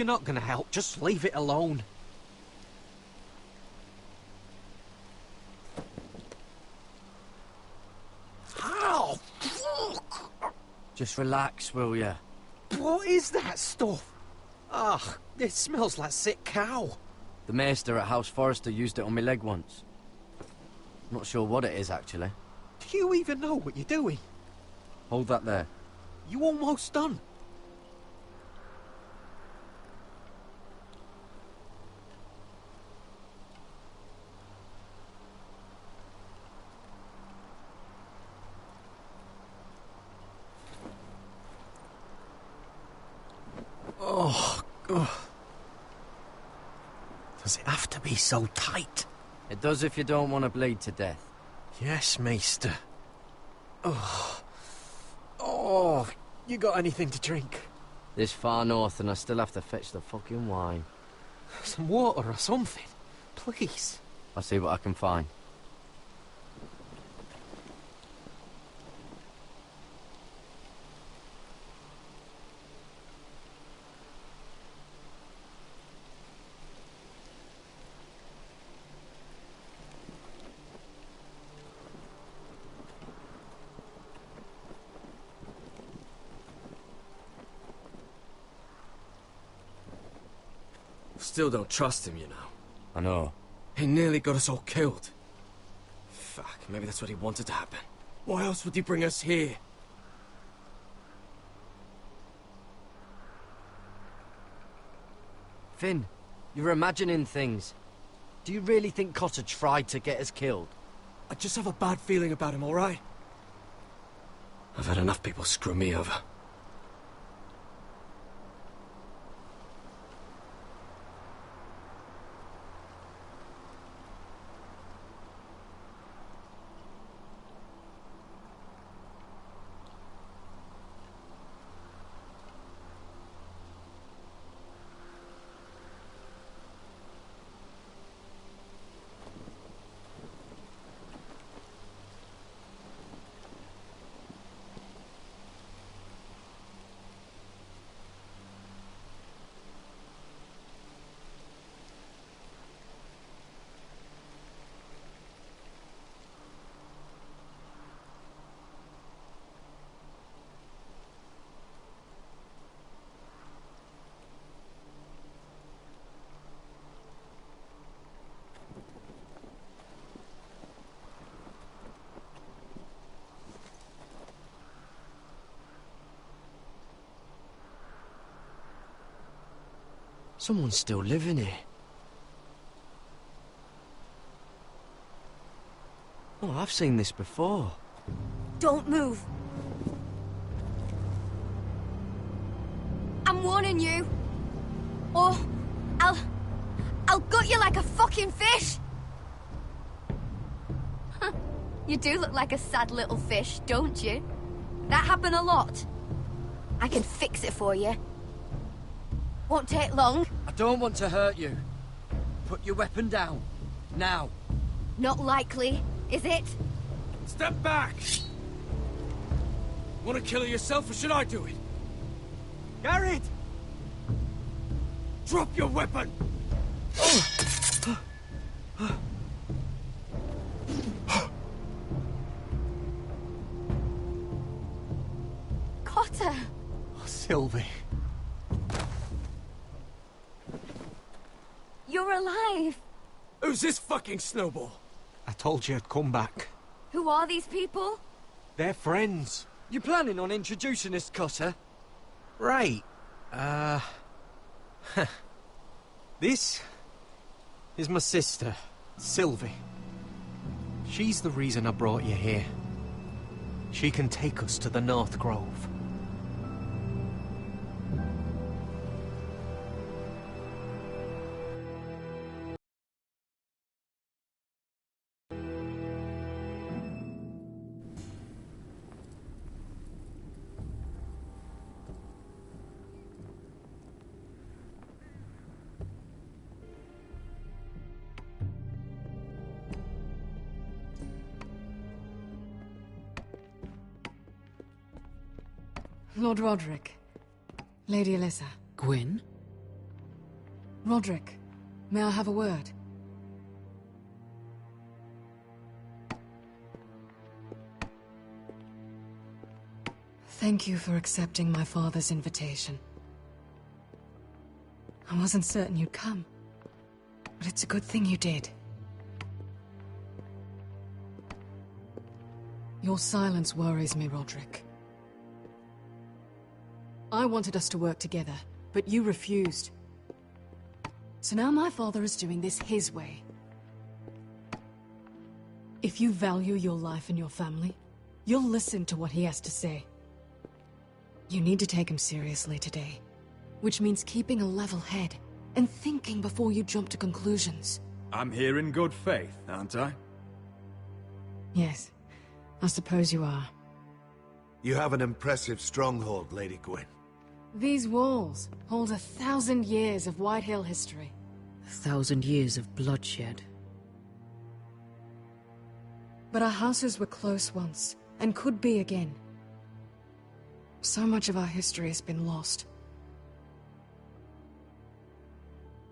you're not gonna help, just leave it alone. Ow! Fuck! Just relax, will ya? What is that stuff? Ugh, it smells like sick cow. The maester at House Forrester used it on my leg once. Not sure what it is, actually. Do you even know what you're doing? Hold that there. You almost done. Oh, God. Does it have to be so tight? It does if you don't want to bleed to death. Yes, Maester. Oh, you got anything to drink? This far north and I still have to fetch the fucking wine. Some water or something, please. I'll see what I can find. Still don't trust him, you know. I know. He nearly got us all killed. Fuck, maybe that's what he wanted to happen. Why else would he bring us here? Finn, you're imagining things. Do you really think Cotter tried to get us killed? I just have a bad feeling about him, alright? I've had enough people screw me over. Someone's still living here. Oh, I've seen this before. Don't move. I'm warning you. Or I'll gut you like a fucking fish. You do look like a sad little fish, don't you? That happen a lot. I can fix it for you. Won't take long. I don't want to hurt you. Put your weapon down. Now. Not likely, is it? Step back! Want to kill her yourself, or should I do it? Garrett! Drop your weapon! Cotter! Oh, Sylvie. You're alive! Who's this fucking snowball? I told you I'd come back. Who are these people? They're friends. You planning on introducing us, Cotter? Right. This is my sister, Sylvie. She's the reason I brought you here. She can take us to the North Grove. Lord Roderick. Lady Alyssa. Gwyn? Roderick, may I have a word? Thank you for accepting my father's invitation. I wasn't certain you'd come, but it's a good thing you did. Your silence worries me, Roderick. I wanted us to work together, but you refused. So now my father is doing this his way. If you value your life and your family, you'll listen to what he has to say. You need to take him seriously today, which means keeping a level head and thinking before you jump to conclusions. I'm here in good faith, aren't I? Yes, I suppose you are. You have an impressive stronghold, Lady Gwyn. These walls hold 1,000 years of Whitehill history. 1,000 years of bloodshed. But our houses were close once, and could be again. So much of our history has been lost.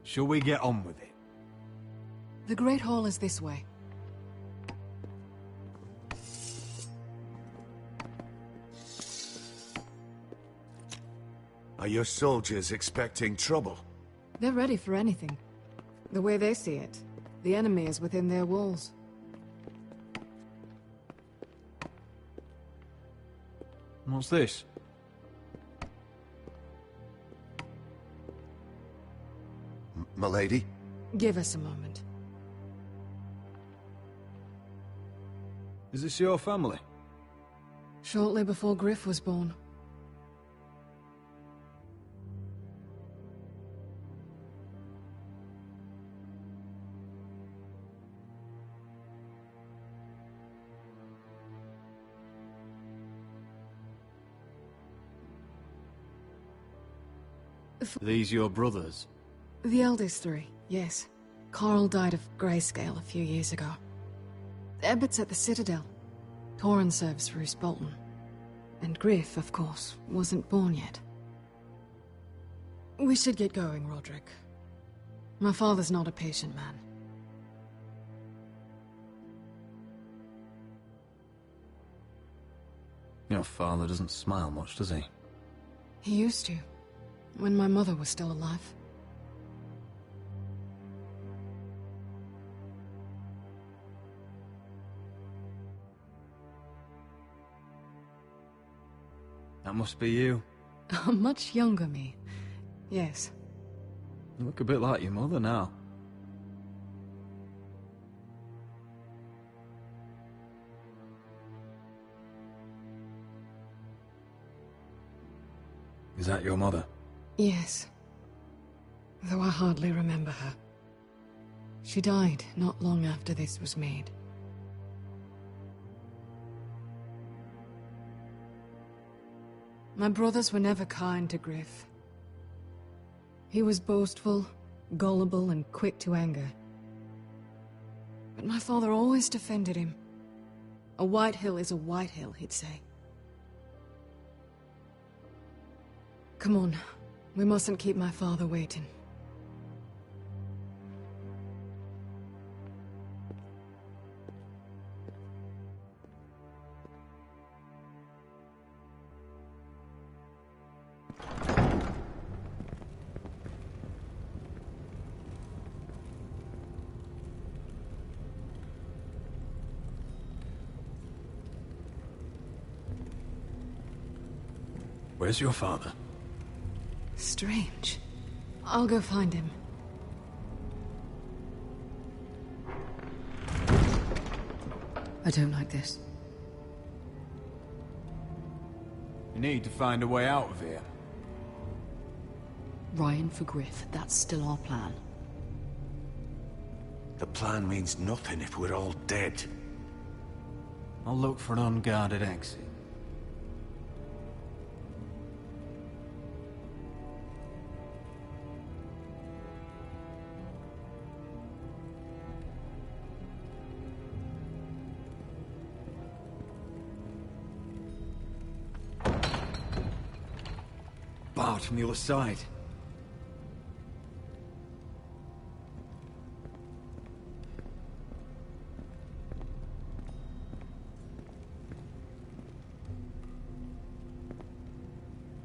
Shall we get on with it? The Great Hall is this way. Are your soldiers expecting trouble? They're ready for anything. The way they see it, the enemy is within their walls. What's this? Milady? Give us a moment. Is this your family? Shortly before Griff was born. These your brothers? The eldest three, yes. Carl died of grayscale a few years ago. Ebbett's at the Citadel. Torrhen serves Roose Bolton. And Griff, of course, wasn't born yet. We should get going, Roderick. My father's not a patient man. Your father doesn't smile much, does he? He used to, when my mother was still alive. That must be you. A much younger me. Yes. You look a bit like your mother now. Is that your mother? Yes. Though I hardly remember her. She died not long after this was made. My brothers were never kind to Griff. He was boastful, gullible, and quick to anger. But my father always defended him. A Whitehill is a Whitehill, he'd say. Come on, we mustn't keep my father waiting. Where's your father? Strange. I'll go find him. I don't like this. You need to find a way out of here. Ryan for Griff, that's still our plan. The plan means nothing if we're all dead. I'll look for an unguarded exit. Barred from the other side.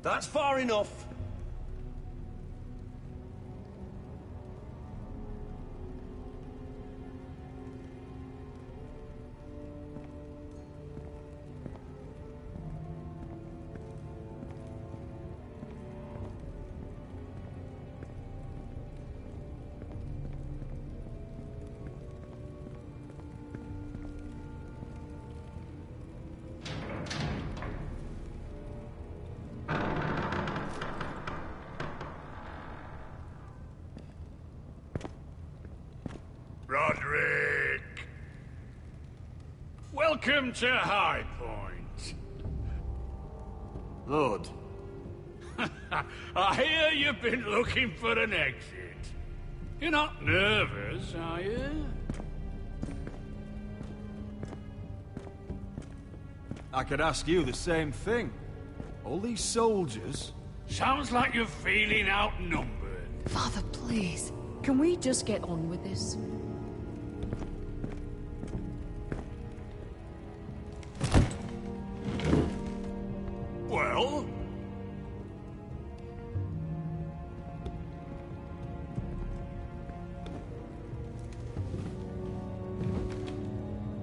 That's far enough. Roderick! Welcome to High Point. Lord. I hear you've been looking for an exit. You're not nervous, are you? I could ask you the same thing. All these soldiers... Sounds like you're feeling outnumbered. Father, please. Can we just get on with this? Well?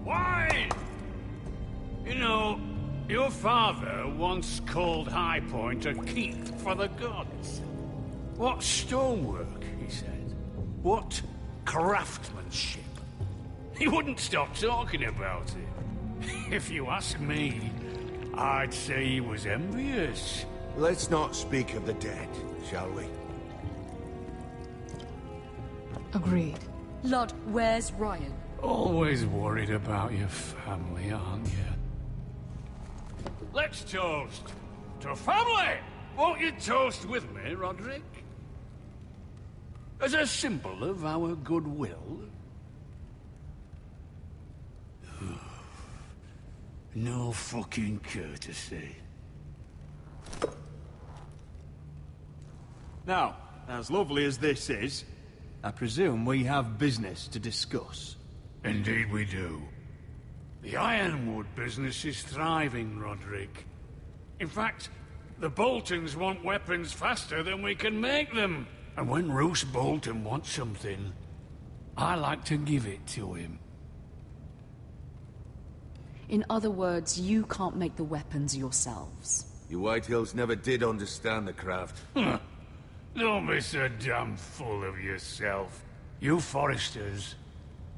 Why? You know, your father once called High Point a keep for the gods. What stonework, he said. What craftsmanship. He wouldn't stop talking about it. If you ask me, I'd say he was envious. Let's not speak of the dead, shall we? Agreed. Lud, where's Ryan? Always worried about your family, aren't you? Let's toast to family! Won't you toast with me, Roderick? As a symbol of our goodwill. No fucking courtesy. Now, as lovely as this is, I presume we have business to discuss. Indeed we do. The Ironwood business is thriving, Roderick. In fact, the Boltons want weapons faster than we can make them. And when Roose Bolton wants something, I like to give it to him. In other words, you can't make the weapons yourselves. You Whitehills never did understand the craft. Don't be so damn full of yourself. You Forresters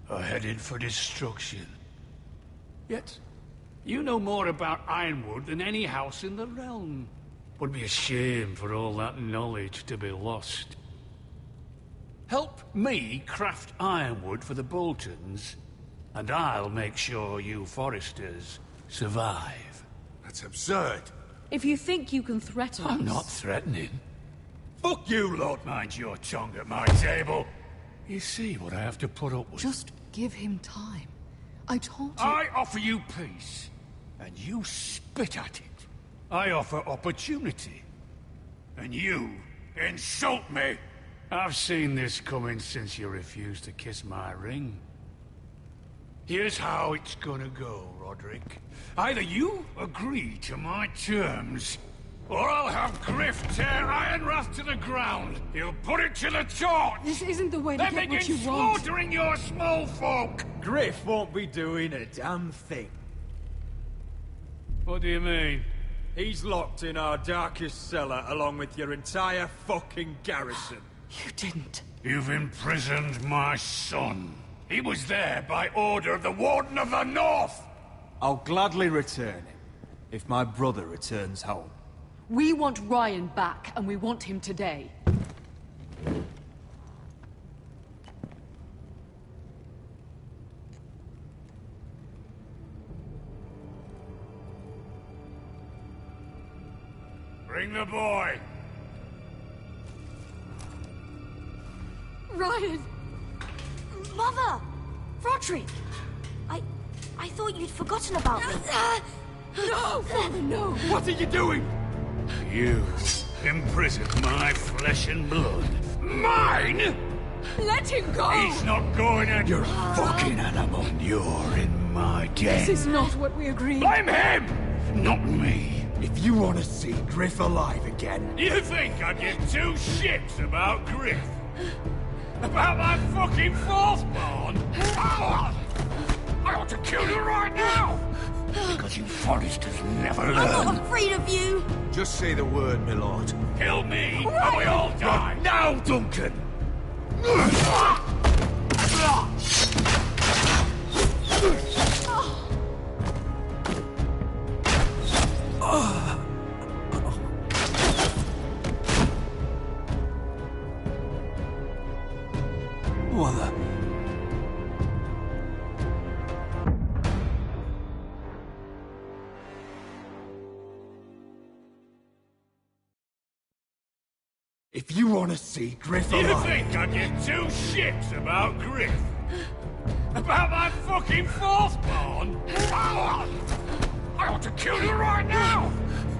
are headed for destruction. Yet, you know more about Ironwood than any house in the realm. Would be a shame for all that knowledge to be lost. Help me craft Ironwood for the Boltons, and I'll make sure you Forresters survive. That's absurd. If you think you can threaten I'm us... not threatening. Fuck you, Lord. Mind your tongue at my table. You see what I have to put up with. Just give him time. I told you... I offer you peace, and you spit at it. I offer opportunity, and you insult me. I've seen this coming since you refused to kiss my ring. Here's how it's gonna go, Roderick. Either you agree to my terms, or I'll have Griff tear Ironrath to the ground. He'll put it to the torch. This isn't the way to get what you begin want. slaughtering your small folk. Griff won't be doing a damn thing. What do you mean? He's locked in our darkest cellar along with your entire fucking garrison. You didn't. You've imprisoned my son. He was there by order of the Warden of the North! I'll gladly return him, if my brother returns home. We want Ryan back, and we want him today. Bring the boy! Ryan! Mother! Roderick! I thought you'd forgotten about me. No! Father, no! What are you doing? You imprisoned my flesh and blood. Mine?! Let him go! He's not going out. You're a fucking animal. You're in my den. This is not what we agreed. Blame him! Not me. If you want to see Griff alive again... You think I give two shits about Griff? About my fucking fourthborn? Oh, I ought to kill you right now! Because you Forresters never learn. I'm not afraid of you! Just say the word, my lord. Kill me, and we all die! Now, Duncan! What the... If you want to see Griff alive... You think I give two shits about Griff? About my fucking fourthborn? Oh, I ought to kill you right now!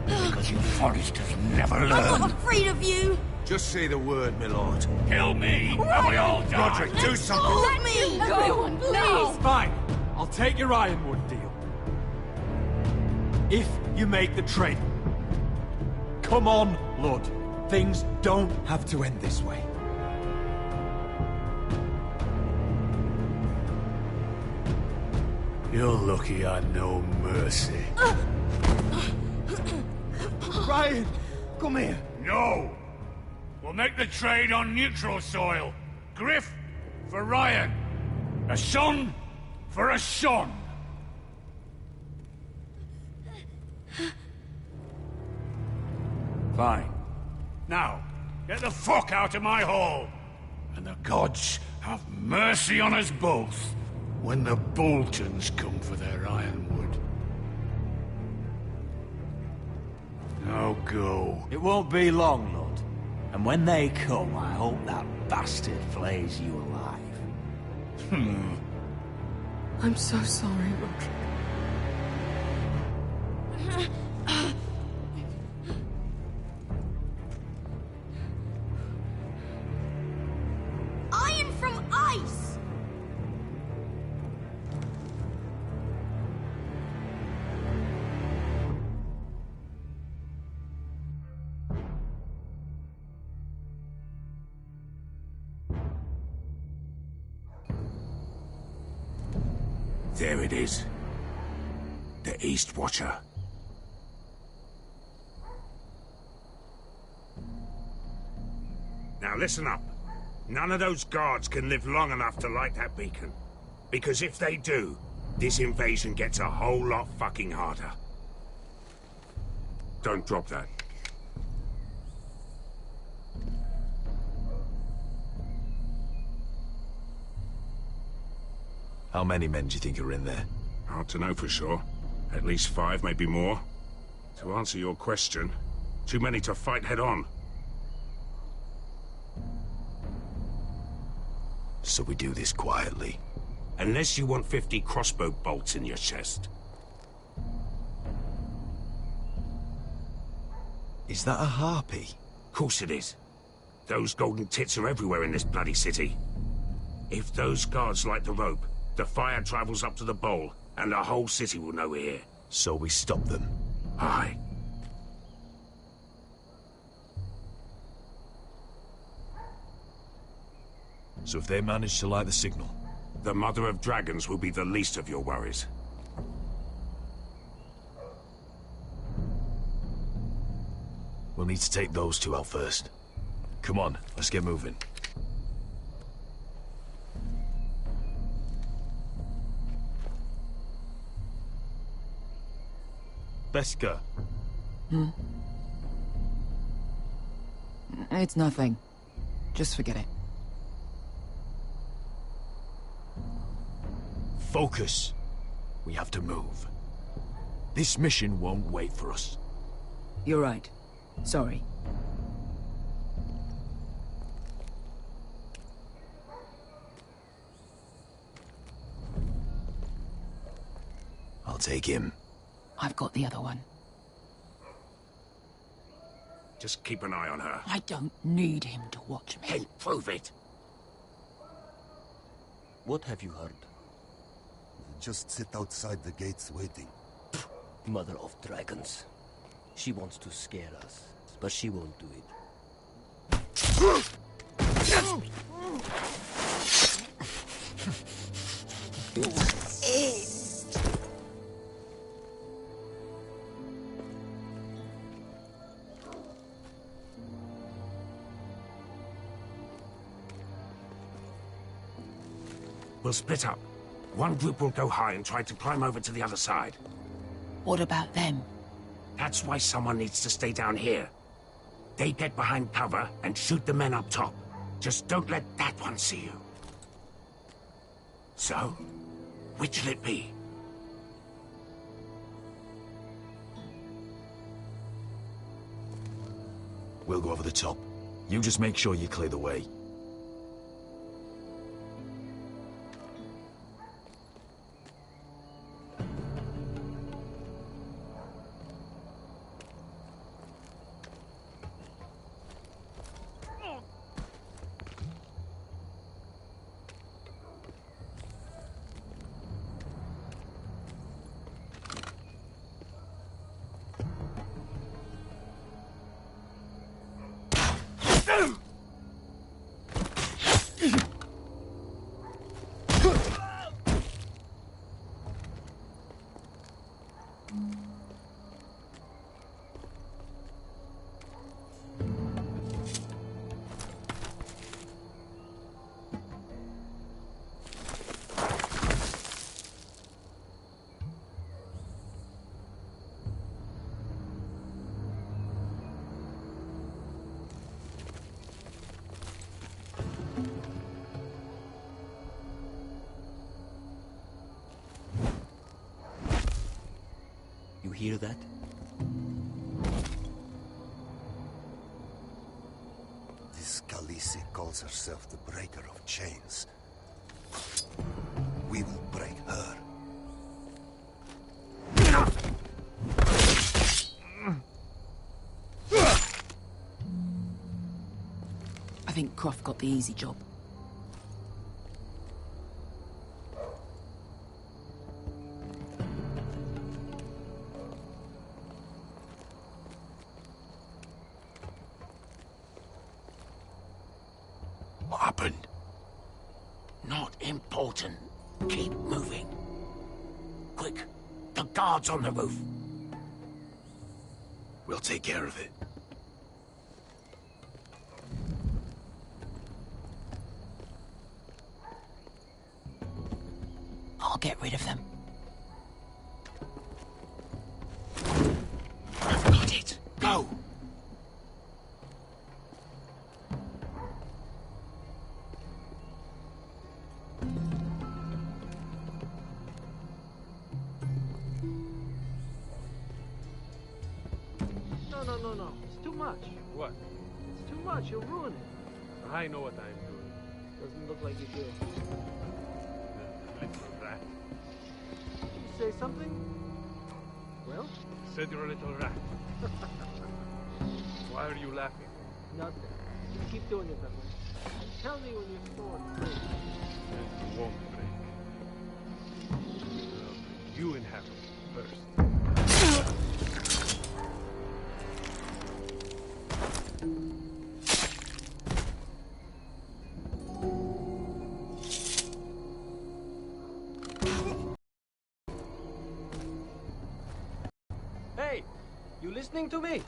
Because you Forresters never learn. I'm not afraid of you! Just say the word, my lord. Kill me, and we all die! Roderick, do something! Let me go! Everyone, please! Fine. I'll take your Ironwood deal. If you make the trade. Come on, Lord. Things don't have to end this way. You're lucky I know mercy. Ryan, come here. No! We'll make the trade on neutral soil. Griff for Ryan. A son for a son. Fine. Now, get the fuck out of my hall. And the gods have mercy on us both when the Boltons come for their ironwood. Now go. It won't be long, Lord. And when they come, I hope that bastard flays you alive. I'm so sorry, Roderick. Iron from ice! There it is. The East Watcher. Now listen up. None of those guards can live long enough to light that beacon. Because if they do, this invasion gets a whole lot fucking harder. Don't drop that. How many men do you think are in there? Hard to know for sure. At least 5, maybe more. To answer your question, too many to fight head on. So we do this quietly. Unless you want 50 crossbow bolts in your chest. Is that a harpy? Course it is. Those golden tits are everywhere in this bloody city. If those guards light the rope, the fire travels up to the bowl, and the whole city will know we're here. So we stop them? Aye. So if they manage to light the signal? The Mother of Dragons will be the least of your worries. We'll need to take those two out first. Come on, let's get moving. Beskha. It's nothing. Just forget it. Focus. We have to move. This mission won't wait for us. You're right. Sorry. I'll take him. I've got the other one. Just keep an eye on her. I don't need him to watch me. Hey, prove it. What have you heard? Just sit outside the gates waiting. Mother of Dragons. She wants to scare us, but she won't do it. We'll split up. One group will go high and try to climb over to the other side. What about them? That's why someone needs to stay down here. They get behind cover and shoot the men up top. Just don't let that one see you. So, which'll it be? We'll go over the top. You just make sure you clear the way. You hear that? This Khaleesi calls herself the Breaker of Chains. We will break her. I think Croft got the easy job. What happened? Not important. Keep moving. Quick, the guards on the roof. We'll take care of it. I'll get rid of them. I've got it. Go! No. It's too much. What? It's too much. You'll ruin it. I know what I'm doing. Doesn't look like you do. The little rat. You say something? Well? Said you're a little rat. Why are you laughing? Nothing. Just keep doing it that way. Tell me when your sword breaks. It won't break. I'll break you in half first. Hey! You listening to me?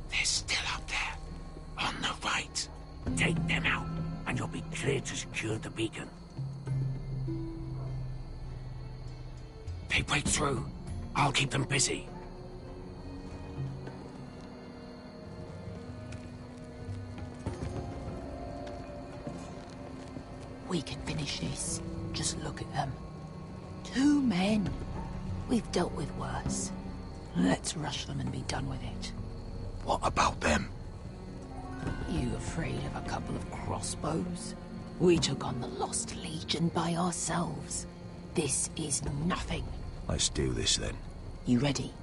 They're still up there. On the right. Take them out, and you'll be clear to secure the beacon. They break through. I'll keep them busy. We can finish this. Just look at them. 2 men. We've dealt with worse. Let's rush them and be done with it. What about them? You afraid of a couple of crossbows? We took on the Lost Legion by ourselves. This is nothing. Let's do this then. You ready?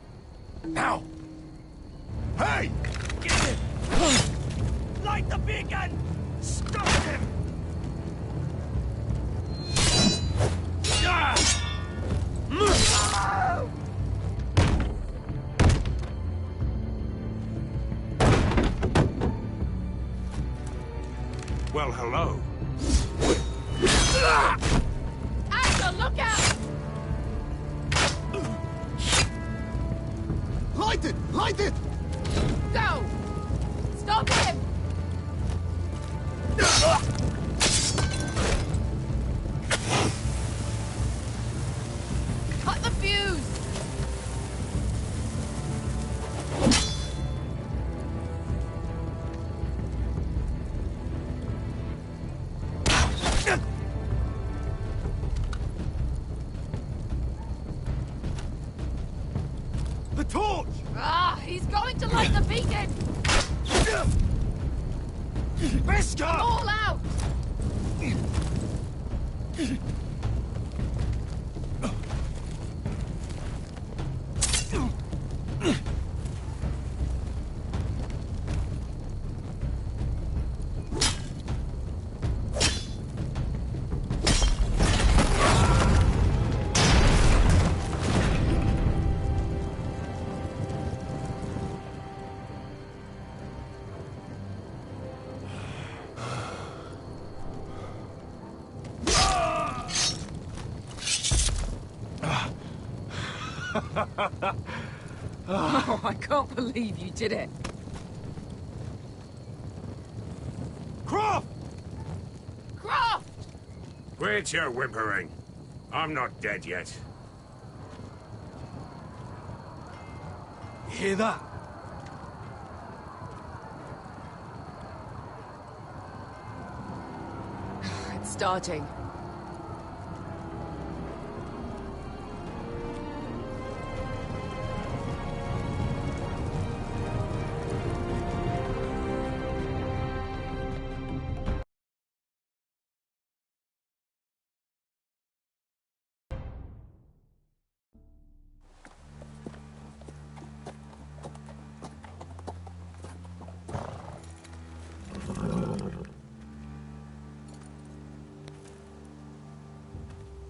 Now! Hey! Lie light the beacon! Stop him! Well, hello. Asher, look out! Light it! Light it! Go! Stop him! Cut the fuse! The torch! Ah, he's going to light the beacon! Beskar! All out! Oh, I can't believe you did it. Croft! Croft! Quit your whimpering. I'm not dead yet. You hear that? It's starting.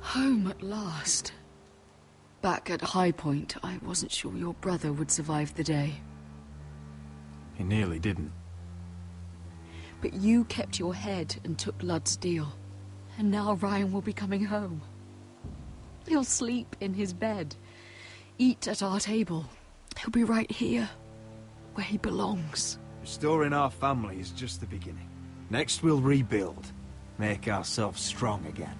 Home at last. Back at High Point, I wasn't sure your brother would survive the day. He nearly didn't. But you kept your head and took Ludd's deal. And now Ryan will be coming home. He'll sleep in his bed, eat at our table. He'll be right here, where he belongs. Restoring our family is just the beginning. Next we'll rebuild. Make ourselves strong again.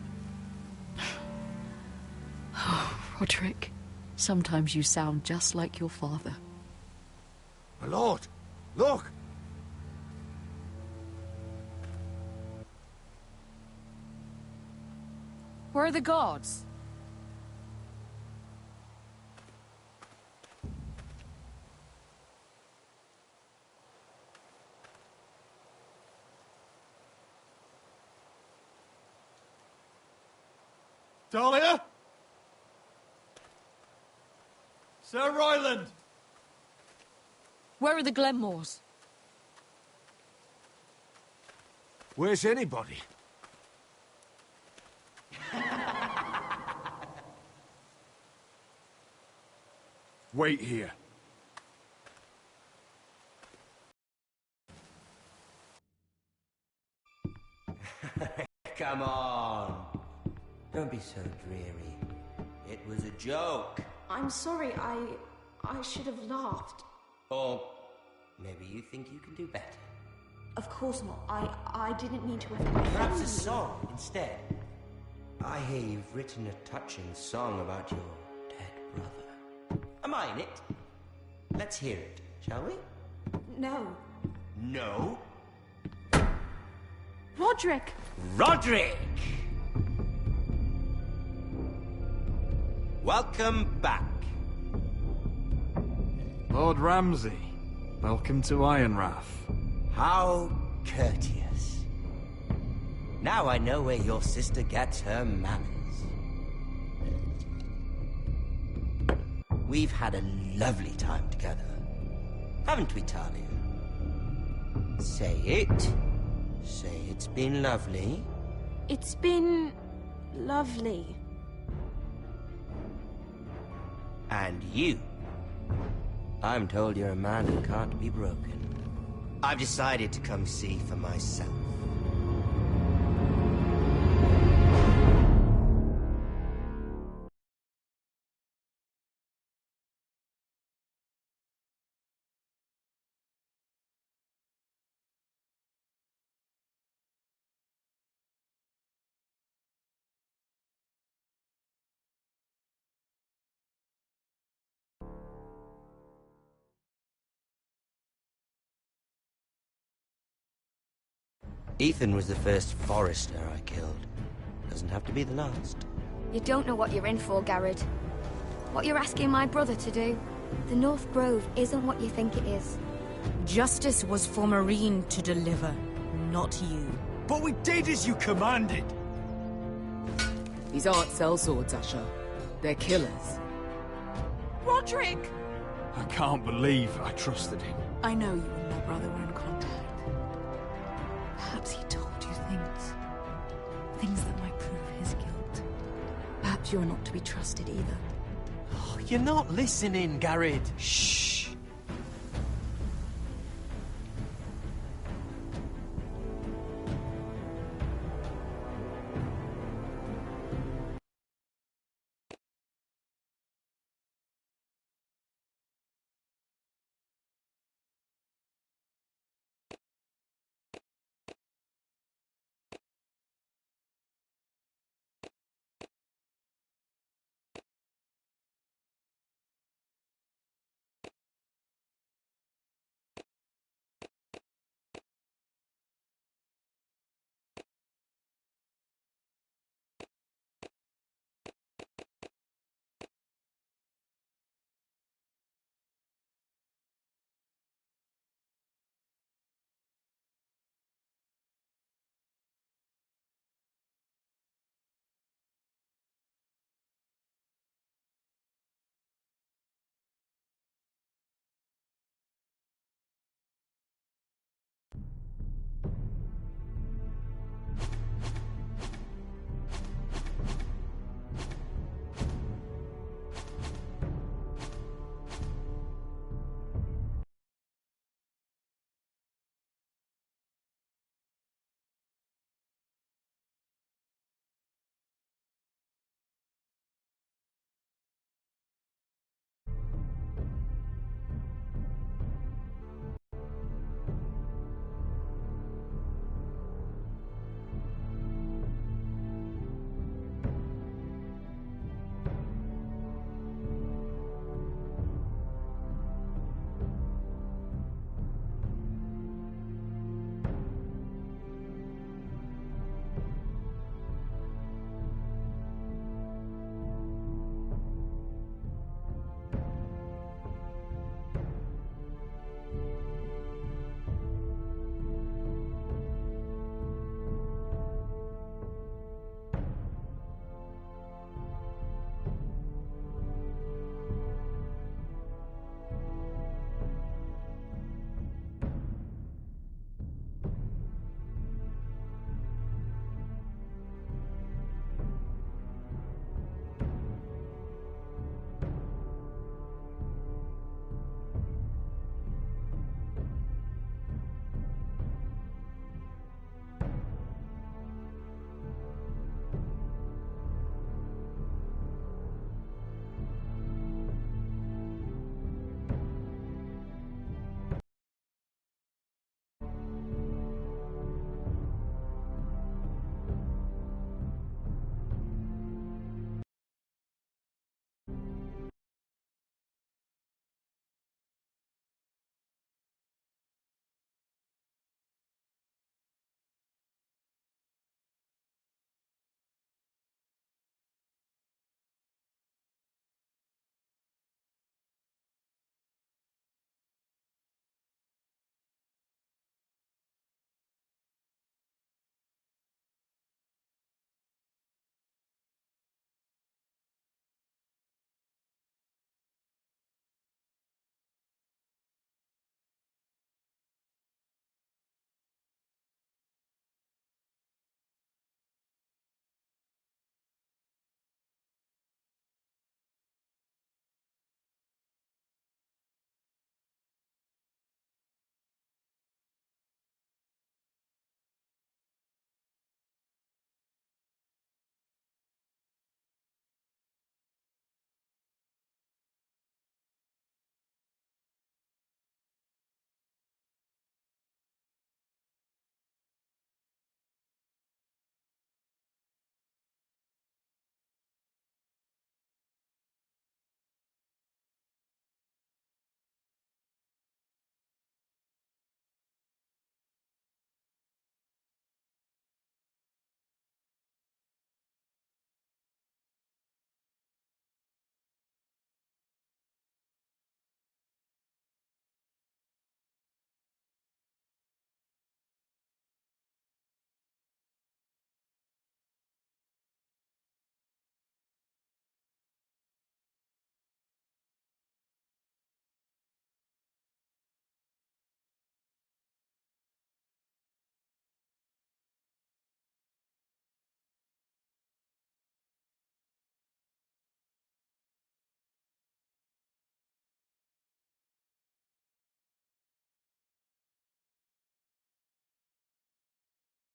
Oh, Roderick, sometimes you sound just like your father. My lord, look! Where are the guards? Dahlia? Sir Royland! Where are the Glenmores? Where's anybody? Wait here. Come on. Don't be so dreary. It was a joke. I'm sorry, I should have laughed. Or maybe you think you can do better. Of course not. I didn't mean to offend you. Perhaps a song instead. I hear you've written a touching song about your dead brother. Am I in it? Let's hear it, shall we? No. No? Roderick! Roderick! Welcome back. Lord Ramsay, welcome to Ironrath. How courteous. Now I know where your sister gets her manners. We've had a lovely time together, haven't we, Talia? Say it. Say it's been lovely. It's been... lovely. And you. I'm told you're a man who can't be broken. I've decided to come see for myself. Ethan was the first Forrester I killed. Doesn't have to be the last. You don't know what you're in for, Garrett. What you're asking my brother to do. The North Grove isn't what you think it is. Justice was for Marine to deliver, not you. But we did as you commanded! These aren't sellswords, Asher. They're killers. Roderick! I can't believe I trusted him. I know you and my brother were in contact. Perhaps he told you things. Things that might prove his guilt. Perhaps you're not to be trusted either. Oh, you're not listening, Garrett. Shh!